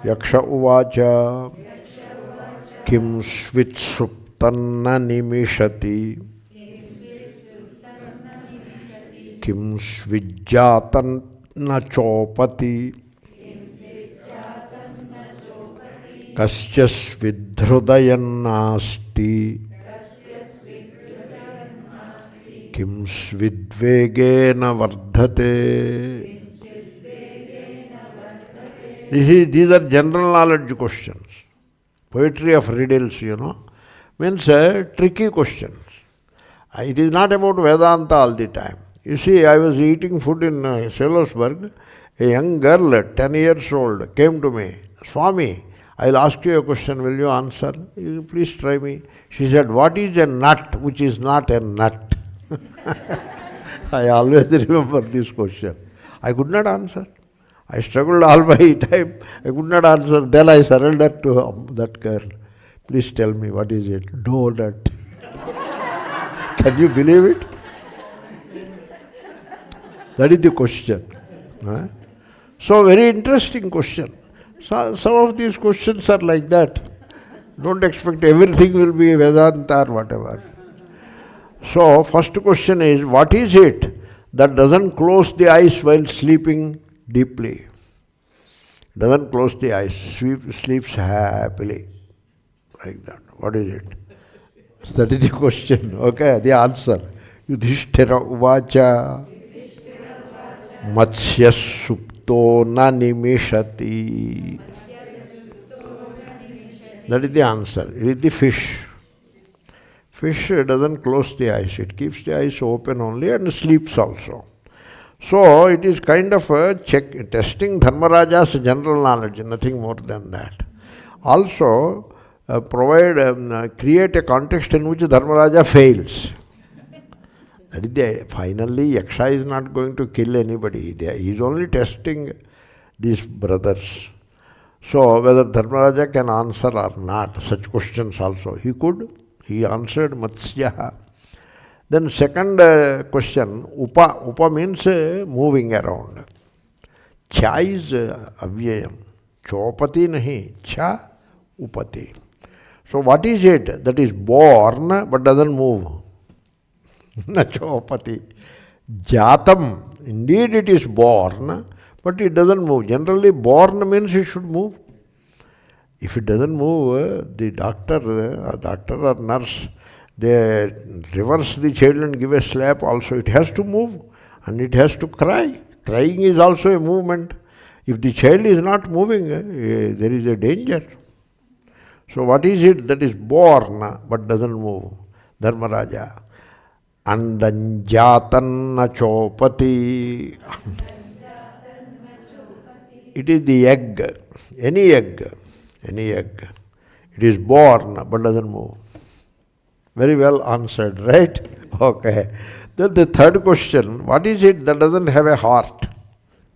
Yakṣa uvāca kiṃsviduccataraṃ nimishati kiṃsvidgurutaraṃ chopati kasya svidhrudayam nasti kiṃsvidvegena vardhate. These are general knowledge questions. Poetry of riddles, means tricky questions. It is not about Vedanta all the time. You see, I was eating food in Selosburg. A young girl, 10 years old, came to me. Swami, I will ask you a question, will you answer? You please try me. She said, what is a nut which is not a nut? I always remember this question. I could not answer. I struggled all my time. I could not answer. Then I surrendered to that girl. Please tell me, what is it? Donut. Can you believe it? That is the question. So, very interesting question. So, some of these questions are like that. Don't expect everything will be Vedanta or whatever. So, first question is, what is it that doesn't close the eyes while sleeping deeply? Doesn't close the eyes, sleeps happily. Like that. What is it? That is the question. Okay, the answer. Yudhiṣṭhira uvāca matsya supto na nimishati. That is the answer. It is the fish. Fish doesn't close the eyes. It keeps the eyes open only and sleeps also. So, it is kind of a testing Dharmaraja's general knowledge, nothing more than that. Also, create a context in which Dharmaraja fails. That is finally, Yakṣa is not going to kill anybody. He is only testing these brothers. So, whether Dharmaraja can answer or not, such questions also. He could. He answered Matsyaha. Then second question, upa. Upa means moving around. Cha is avyayam. Chopati nahi. Cha upati. So what is it that is born but doesn't move? Na chopati. Jatam. Indeed it is born, but it doesn't move. Generally born means it should move. If it doesn't move, the doctor or nurse, they reverse the child and give a slap also. It has to move and it has to cry. Crying is also a movement. If the child is not moving, there is a danger. So what is it that is born but doesn't move? Dharmaraja. Andanjatan na chopati. It is the egg. Any egg. Any egg. It is born but doesn't move. Very well answered, right? Okay. Then the third question, what is it that doesn't have a heart?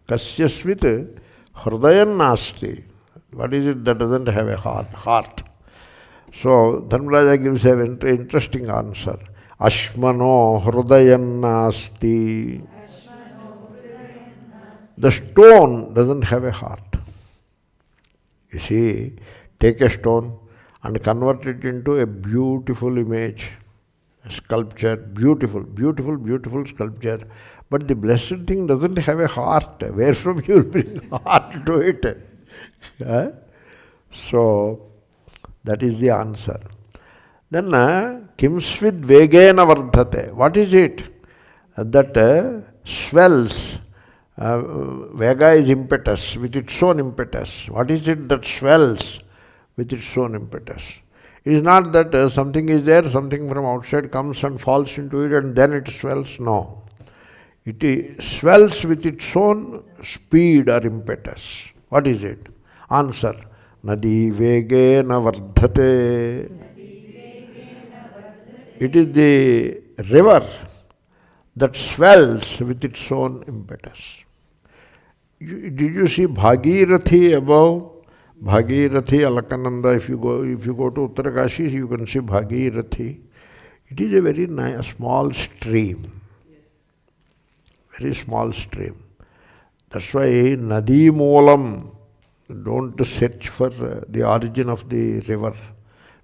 Kasyasvit hridayam nasti. What is it that doesn't have a heart? So Dharmaraja gives a very interesting answer. Ashmano hridayam nasti. The stone doesn't have a heart. You see, take a stone and convert it into a beautiful image, a sculpture, beautiful sculpture. But the blessed thing doesn't have a heart. Where from you will bring heart to it? So, that is the answer. Then, kiṃsvidvegena vardhate. What is it that swells? Vega is impetus, with its own impetus. What is it that swells with its own impetus? It is not that something is there, something from outside comes and falls into it and then it swells. No. It swells with its own speed or impetus. What is it? Answer. Nadi vegena vardhate. It is the river that swells with its own impetus. Did you see Bhagirathi above? Bhagirathi, Alakananda, if you go to Uttarakashi, you can see Bhagirathi. It is a very nice, small stream. Very small stream. That's why Nadi Moolam, don't search for the origin of the river,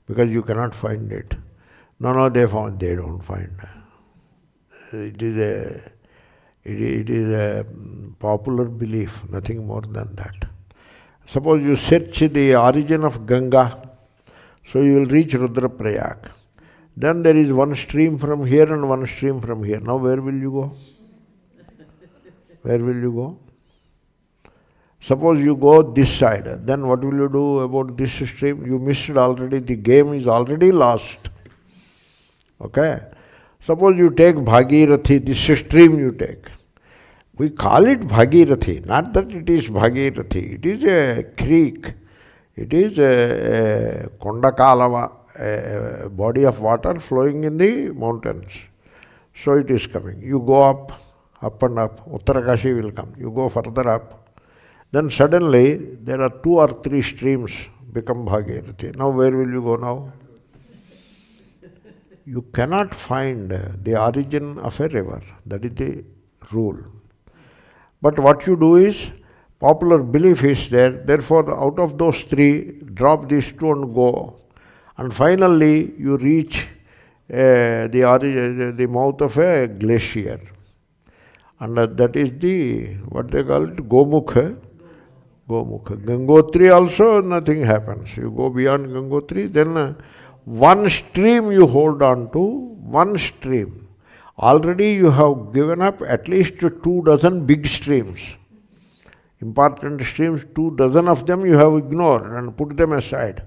because you cannot find it. No, they don't find. It is a popular belief, nothing more than that. Suppose you search the origin of Ganga, so you will reach Rudraprayag. Then there is one stream from here and one stream from here. Now where will you go? Where will you go? Suppose you go this side, then what will you do about this stream? You missed already, the game is already lost. Okay? Suppose you take Bhagirathi, this stream you take. We call it Bhagirathi, not that it is Bhagirathi. It is a creek. It is a Kondakalava, a body of water flowing in the mountains. So it is coming. You go up and up. Uttarakashi will come. You go further up. Then suddenly there are 2 or 3 streams become Bhagirathi. Now where will you go now? You cannot find the origin of a river. That is the rule. But what you do is, popular belief is there, therefore out of those 3, drop these 2 and go. And finally you reach the mouth of a glacier. And that is the, what they call it, Gomukha. Gangotri also nothing happens. You go beyond Gangotri, then one stream you hold on to, one stream. Already you have given up at least 24 big streams. Important streams, 24 of them you have ignored and put them aside.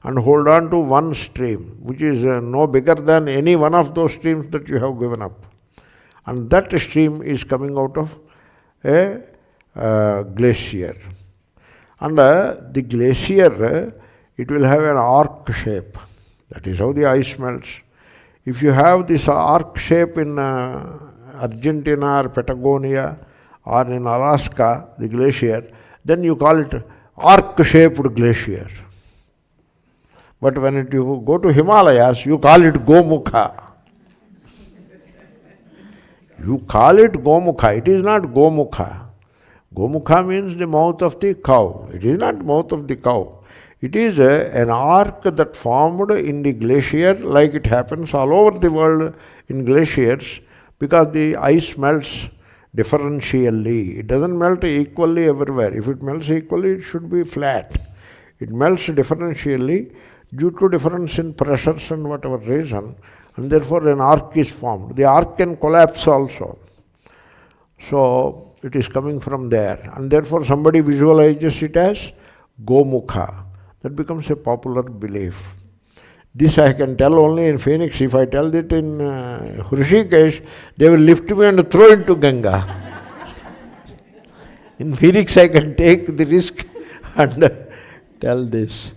And hold on to one stream, which is no bigger than any one of those streams that you have given up. And that stream is coming out of a glacier. And the glacier, it will have an arc shape. That is how the ice melts. If you have this arc shape in Argentina or Patagonia or in Alaska, the glacier, then you call it arc-shaped glacier. But when you go to Himalayas, you call it Gomukha. You call it Gomukha. It is not Gomukha. Gomukha means the mouth of the cow. It is not mouth of the cow. It is an arc that formed in the glacier, like it happens all over the world in glaciers, because the ice melts differentially. It doesn't melt equally everywhere. If it melts equally, it should be flat. It melts differentially due to difference in pressures and whatever reason, and therefore an arc is formed. The arc can collapse also. So it is coming from there, and therefore somebody visualizes it as Gomukha. That becomes a popular belief. This I can tell only in Phoenix. If I tell it in Hrishikesh, they will lift me and throw into Ganga. In Phoenix I can take the risk and tell this.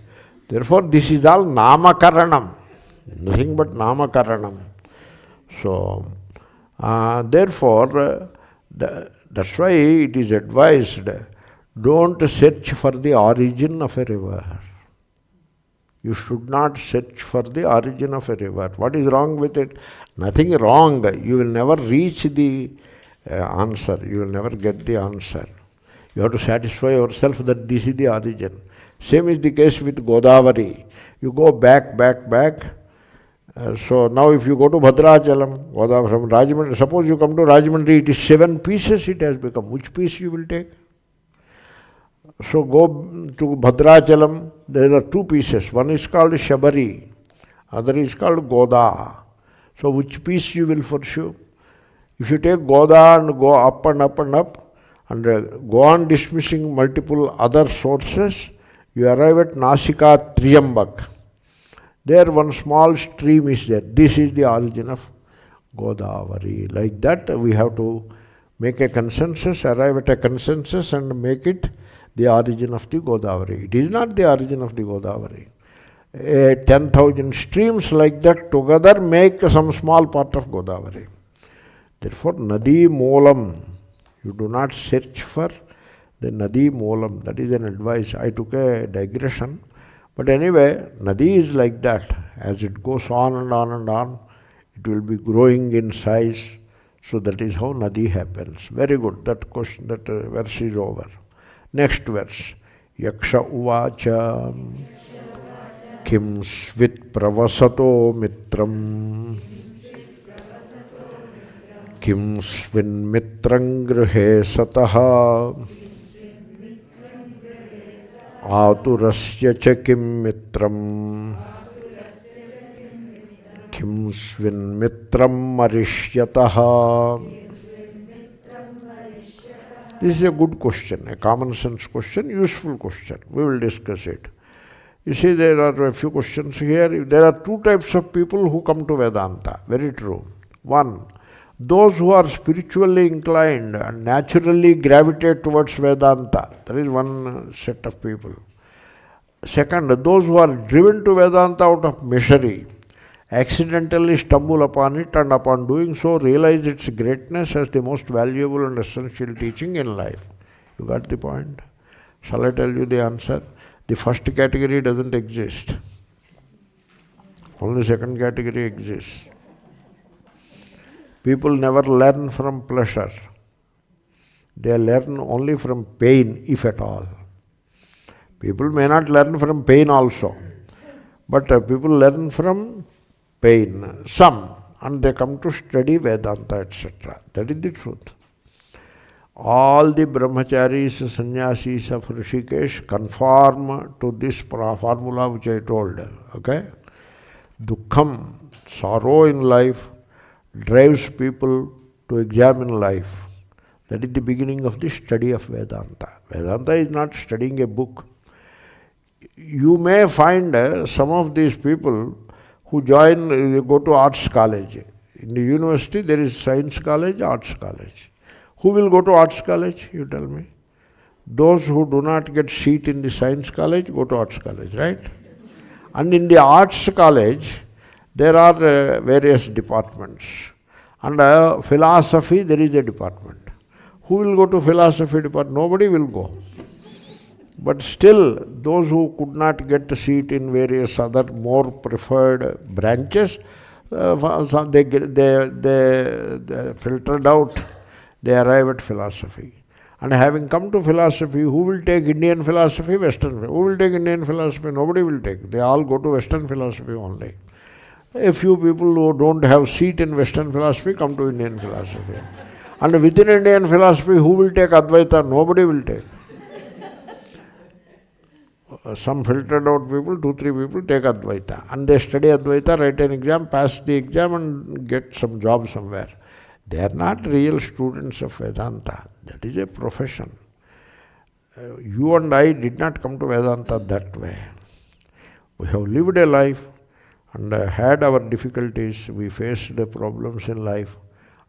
Therefore this is all Namakaranam. Nothing but Namakaranam. So, therefore, that's why it is advised, don't search for the origin of a river. You should not search for the origin of a river. What is wrong with it? Nothing wrong. You will never reach the answer. You will never get the answer. You have to satisfy yourself that this is the origin. Same is the case with Godavari. You go back. So now if you go to Bhadrachalam, Godavari from Rajahmundry, suppose you come to Rajahmundry, it is 7 pieces it has become. Which piece you will take? So go to Bhadrachalam, there are 2 pieces. One is called Shabari, other is called Goda. So which piece you will pursue? If you take Goda and go up and up and up, and go on dismissing multiple other sources, you arrive at Nasika Triyambak. There one small stream is there. This is the origin of Godavari. Like that we have to make a consensus, arrive at a consensus and make it the origin of the Godavari. It is not the origin of the Godavari. 10,000 streams like that together make some small part of Godavari. Therefore, Nadi Moolam, you do not search for the Nadi Moolam. That is an advice. I took a digression. But anyway, Nadi is like that. As it goes on and on and on, it will be growing in size. So that is how Nadi happens. Very good. That question, that verse is over. Next verse. Yakṣa uvāca kiṃsvidbahutaraṃ mitram kiṃsvidgurutaraṃ āturasya ca kiṃmitram kiṃsvidmitram marishyataha. This is a good question, a common sense question, useful question. We will discuss it. You see, there are a few questions here. There are 2 types of people who come to Vedanta. Very true. One, those who are spiritually inclined and naturally gravitate towards Vedanta. There is one set of people. Second, those who are driven to Vedanta out of misery, accidentally stumble upon it and upon doing so realize its greatness as the most valuable and essential teaching in life. You got the point? Shall I tell you the answer? The first category doesn't exist. Only second category exists. People never learn from pleasure. They learn only from pain, if at all. People may not learn from pain also, but people learn from pain, some, and they come to study Vedanta, etc. That is the truth. All the brahmacharis, sannyasis of Rishikesh conform to this formula which I told. Okay? Dukkham, sorrow in life, drives people to examine life. That is the beginning of the study of Vedanta. Vedanta is not studying a book. You may find some of these people who go to arts college. In the university there is science college, arts college. Who will go to arts college, you tell me? Those who do not get seat in the science college go to arts college, right? And in the arts college, there are various departments. And philosophy, there is a department. Who will go to philosophy department? Nobody will go. But still, those who could not get a seat in various other more preferred branches, They filtered out, they arrive at philosophy. And having come to philosophy, who will take Indian philosophy, Western? Who will take Indian philosophy? Nobody will take. They all go to Western philosophy only. A few people who don't have seat in Western philosophy come to Indian philosophy. And within Indian philosophy, who will take Advaita? Nobody will take. Some filtered out people, 2-3 people take Advaita. And they study Advaita, write an exam, pass the exam and get some job somewhere. They are not real students of Vedanta. That is a profession. You and I did not come to Vedanta that way. We have lived a life and had our difficulties. We faced the problems in life.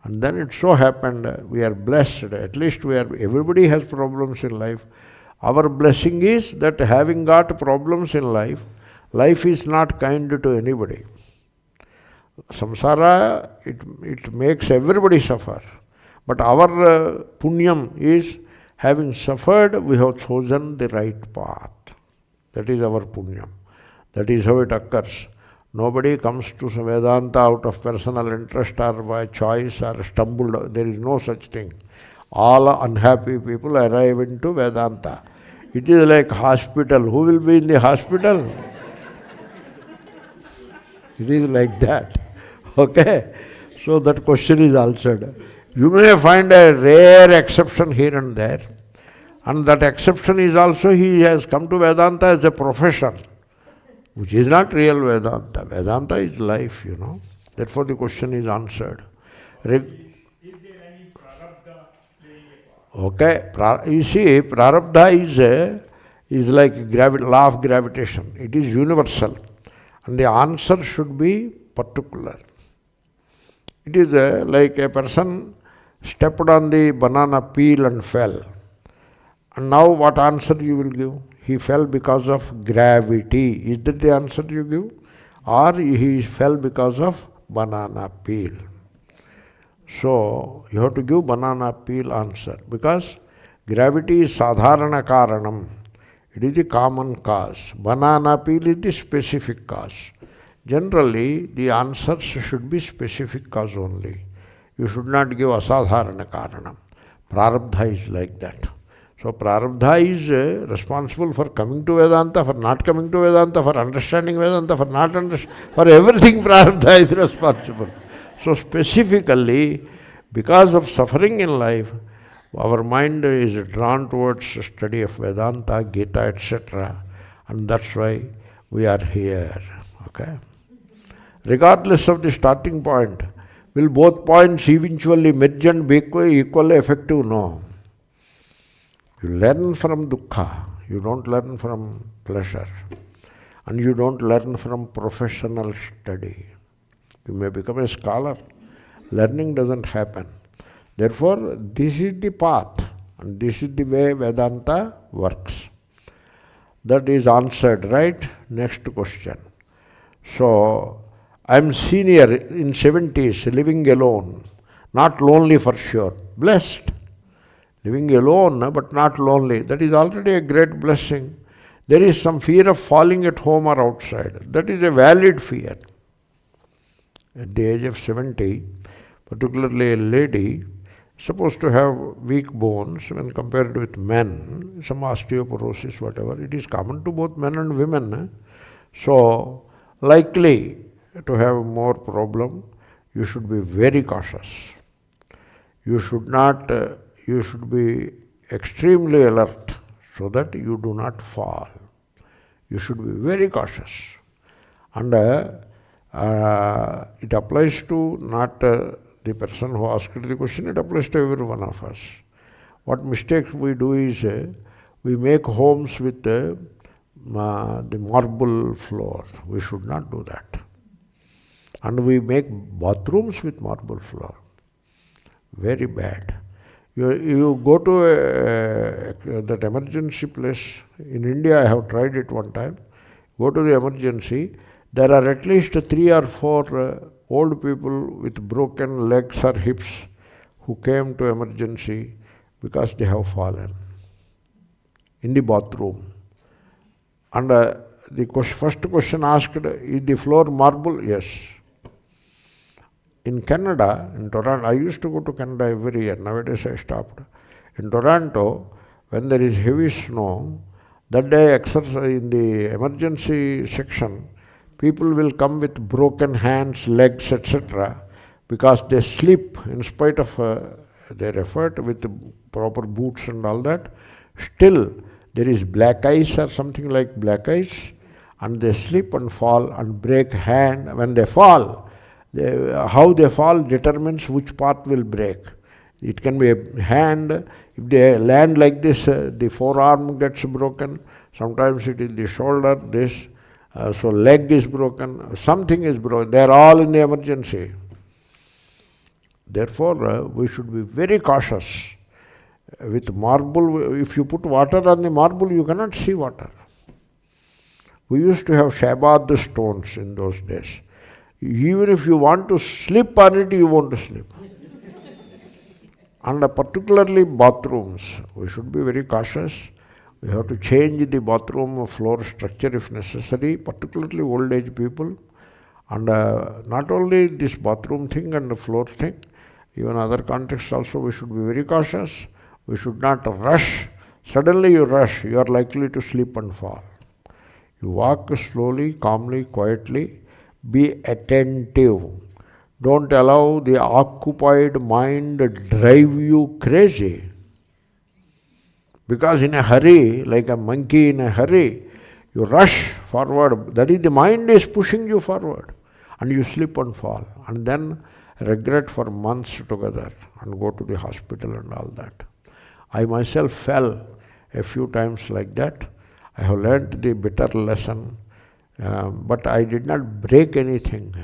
And then it so happened we are blessed. At least everybody has problems in life. Our blessing is that having got problems in life, life is not kind to anybody. Samsara, it makes everybody suffer. But our punyam is, having suffered, we have chosen the right path. That is our punyam. That is how it occurs. Nobody comes to Vedanta out of personal interest or by choice or stumbled. There is no such thing. All unhappy people arrive into Vedanta. It is like hospital. Who will be in the hospital? It is like that. Okay? So that question is answered. You may find a rare exception here and there. And that exception is also he has come to Vedanta as a profession, which is not real Vedanta. Vedanta is life, Therefore the question is answered. Okay, you see, prarabdha is like law of gravitation. It is universal. And the answer should be particular. It is like a person stepped on the banana peel and fell. And now what answer you will give? He fell because of gravity. Is that the answer you give? Or he fell because of banana peel. So you have to give banana peel answer, because gravity is sadharana karanam. It is the common cause. Banana peel is the specific cause. Generally, the answers should be specific cause only. You should not give asadharana karanam. Prarabdha is like that. So prarabdha is responsible for coming to Vedanta, for not coming to Vedanta, for understanding Vedanta, for not understanding, for everything prarabdha is responsible. So specifically, because of suffering in life, our mind is drawn towards study of Vedanta, Gita, etc. And that's why we are here. Okay? Regardless of the starting point, will both points eventually merge and be equally effective? No. You learn from dukkha, you don't learn from pleasure. And you don't learn from professional study. You may become a scholar. Learning doesn't happen. Therefore, this is the path, and this is the way Vedanta works. That is answered, right? Next question. So, I am senior in 70s, living alone, not lonely for sure, blessed. Living alone, but not lonely. That is already a great blessing. There is some fear of falling at home or outside. That is a valid fear. At the age of 70, particularly a lady, supposed to have weak bones when compared with men, some osteoporosis, whatever. It is common to both men and women. So, likely to have more problem, you should be very cautious. You should not, you should be extremely alert so that you do not fall. You should be very cautious. And it applies to not the person who asked the question, it applies to every one of us. What mistakes we do is, we make homes with the marble floor. We should not do that. And we make bathrooms with marble floor. Very bad. You go to that emergency place. In India, I have tried it one time. Go to the emergency. There are at least 3 or 4 old people with broken legs or hips who came to emergency because they have fallen in the bathroom. And the first question asked, is the floor marble? Yes. In Canada, in Toronto, I used to go to Canada every year. Nowadays I stopped. In Toronto, when there is heavy snow, that day exercise in the emergency section, people will come with broken hands, legs, etc. because they sleep in spite of their effort with proper boots and all that. Still, there is black ice or something like black ice, and they slip and fall and break hand. When they fall, how they fall determines which part will break. It can be a hand. If they land like this, the forearm gets broken. Sometimes it is the shoulder, this. So leg is broken. Something is broken. They are all in the emergency. Therefore, we should be very cautious. With marble, if you put water on the marble, you cannot see water. We used to have Shabad stones in those days. Even if you want to sleep on it, you won't sleep. And particularly bathrooms, we should be very cautious. We have to change the bathroom floor structure if necessary, particularly old age people. And not only this bathroom thing and the floor thing, even other contexts also we should be very cautious. We should not rush. Suddenly you rush, you are likely to slip and fall. You walk slowly, calmly, quietly. Be attentive. Don't allow the occupied mind drive you crazy. Because in a hurry, like a monkey in a hurry, you rush forward. That is, the mind is pushing you forward. And you slip and fall. And then regret for months together and go to the hospital and all that. I myself fell a few times like that. I have learnt the bitter lesson, but I did not break anything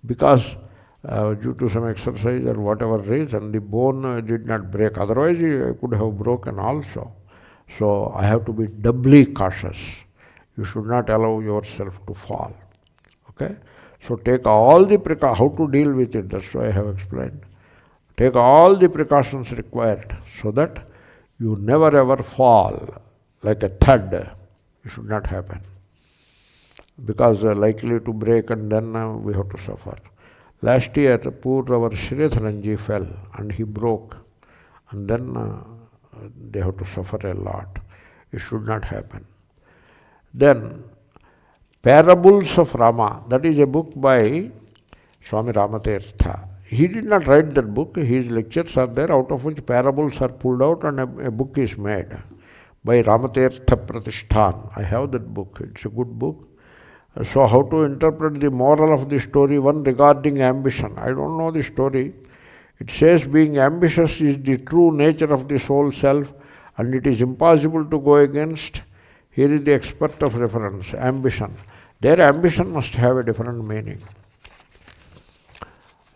because due to some exercise or whatever reason, the bone did not break. Otherwise, I could have broken also. So I have to be doubly cautious. You should not allow yourself to fall. Okay? So take all the precautions. How to deal with it, that's why I have explained. Take all the precautions required so that you never ever fall like a thud. It should not happen. Because likely to break and then we have to suffer. Last year, poor our Sridharanji fell and he broke. And then they have to suffer a lot. It should not happen. Then, Parables of Rama. That is a book by Swami Ramatirtha. He did not write that book. His lectures are there, out of which parables are pulled out and a book is made by Ramatirtha. I have that book. It's a good book. So how to interpret the moral of the story? One regarding ambition. I don't know the story. It says being ambitious is the true nature of the soul self and it is impossible to go against. Here is the expert of reference, ambition. Their ambition must have a different meaning.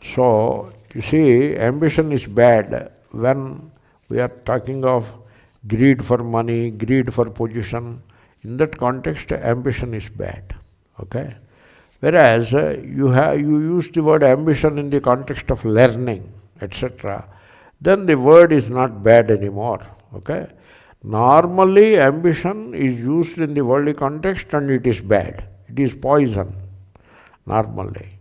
So, you see, ambition is bad when we are talking of greed for money, greed for position. In that context, ambition is bad. Okay? Whereas you use the word ambition in the context of learning, etc., then the word is not bad anymore. Okay? Normally, ambition is used in the worldly context and it is bad. It is poison, normally.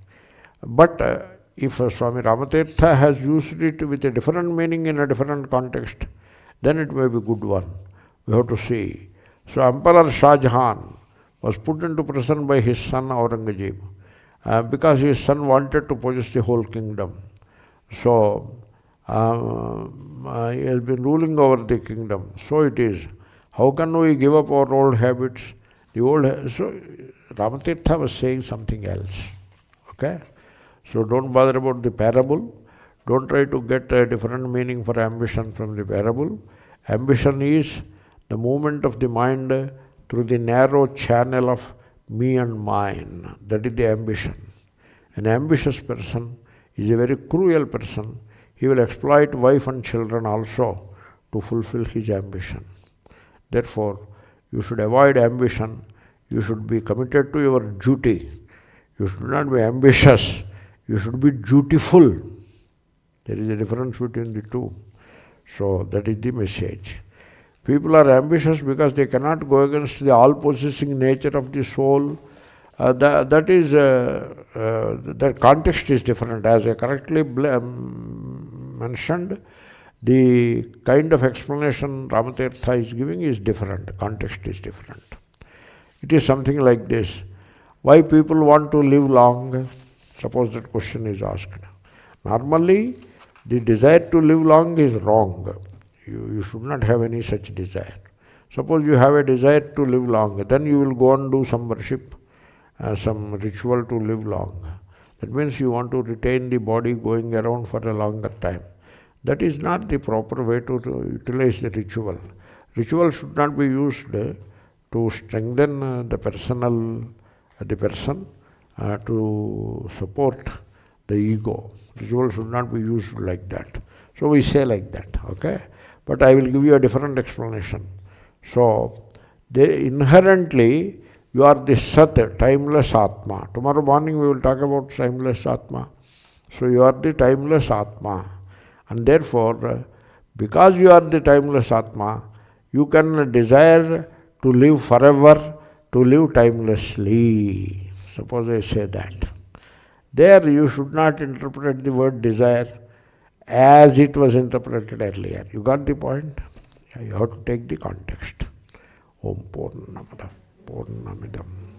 But if Swami Ramatirtha has used it with a different meaning in a different context, then it may be a good one. We have to see. So Emperor Shah Jahan was put into prison by his son Aurangzeb because his son wanted to possess the whole kingdom. So he has been ruling over the kingdom. So it is. How can we give up our old habits? So Ramatirtha was saying something else. Okay? So don't bother about the parable. Don't try to get a different meaning for ambition from the parable. Ambition is the movement of the mind through the narrow channel of me and mine. That is the ambition. An ambitious person is a very cruel person. He will exploit wife and children also to fulfill his ambition. Therefore, you should avoid ambition. You should be committed to your duty. You should not be ambitious. You should be dutiful. There is a difference between the two. So that is the message. People are ambitious because they cannot go against the all-possessing nature of the soul that context is different. As I correctly mentioned, the kind of explanation Ramatirtha is giving is different. Context is different. It is something like this. Why people want to live long? Suppose that question is asked. Normally, the desire to live long is wrong. You should not have any such desire. Suppose you have a desire to live long, then you will go and do some worship, some ritual to live long. That means you want to retain the body going around for a longer time. That is not the proper way to utilize the ritual. Ritual should not be used to strengthen the person, to support the ego. Ritual should not be used like that. So we say like that, okay? But I will give you a different explanation. So, inherently, you are the Sat, timeless Atma. Tomorrow morning we will talk about timeless Atma. So you are the timeless Atma. And therefore, because you are the timeless Atma, you can desire to live forever, to live timelessly. Suppose I say that. There you should not interpret the word desire as it was interpreted earlier. You got the point? You have to take the context. Om Purnamada Purnamidam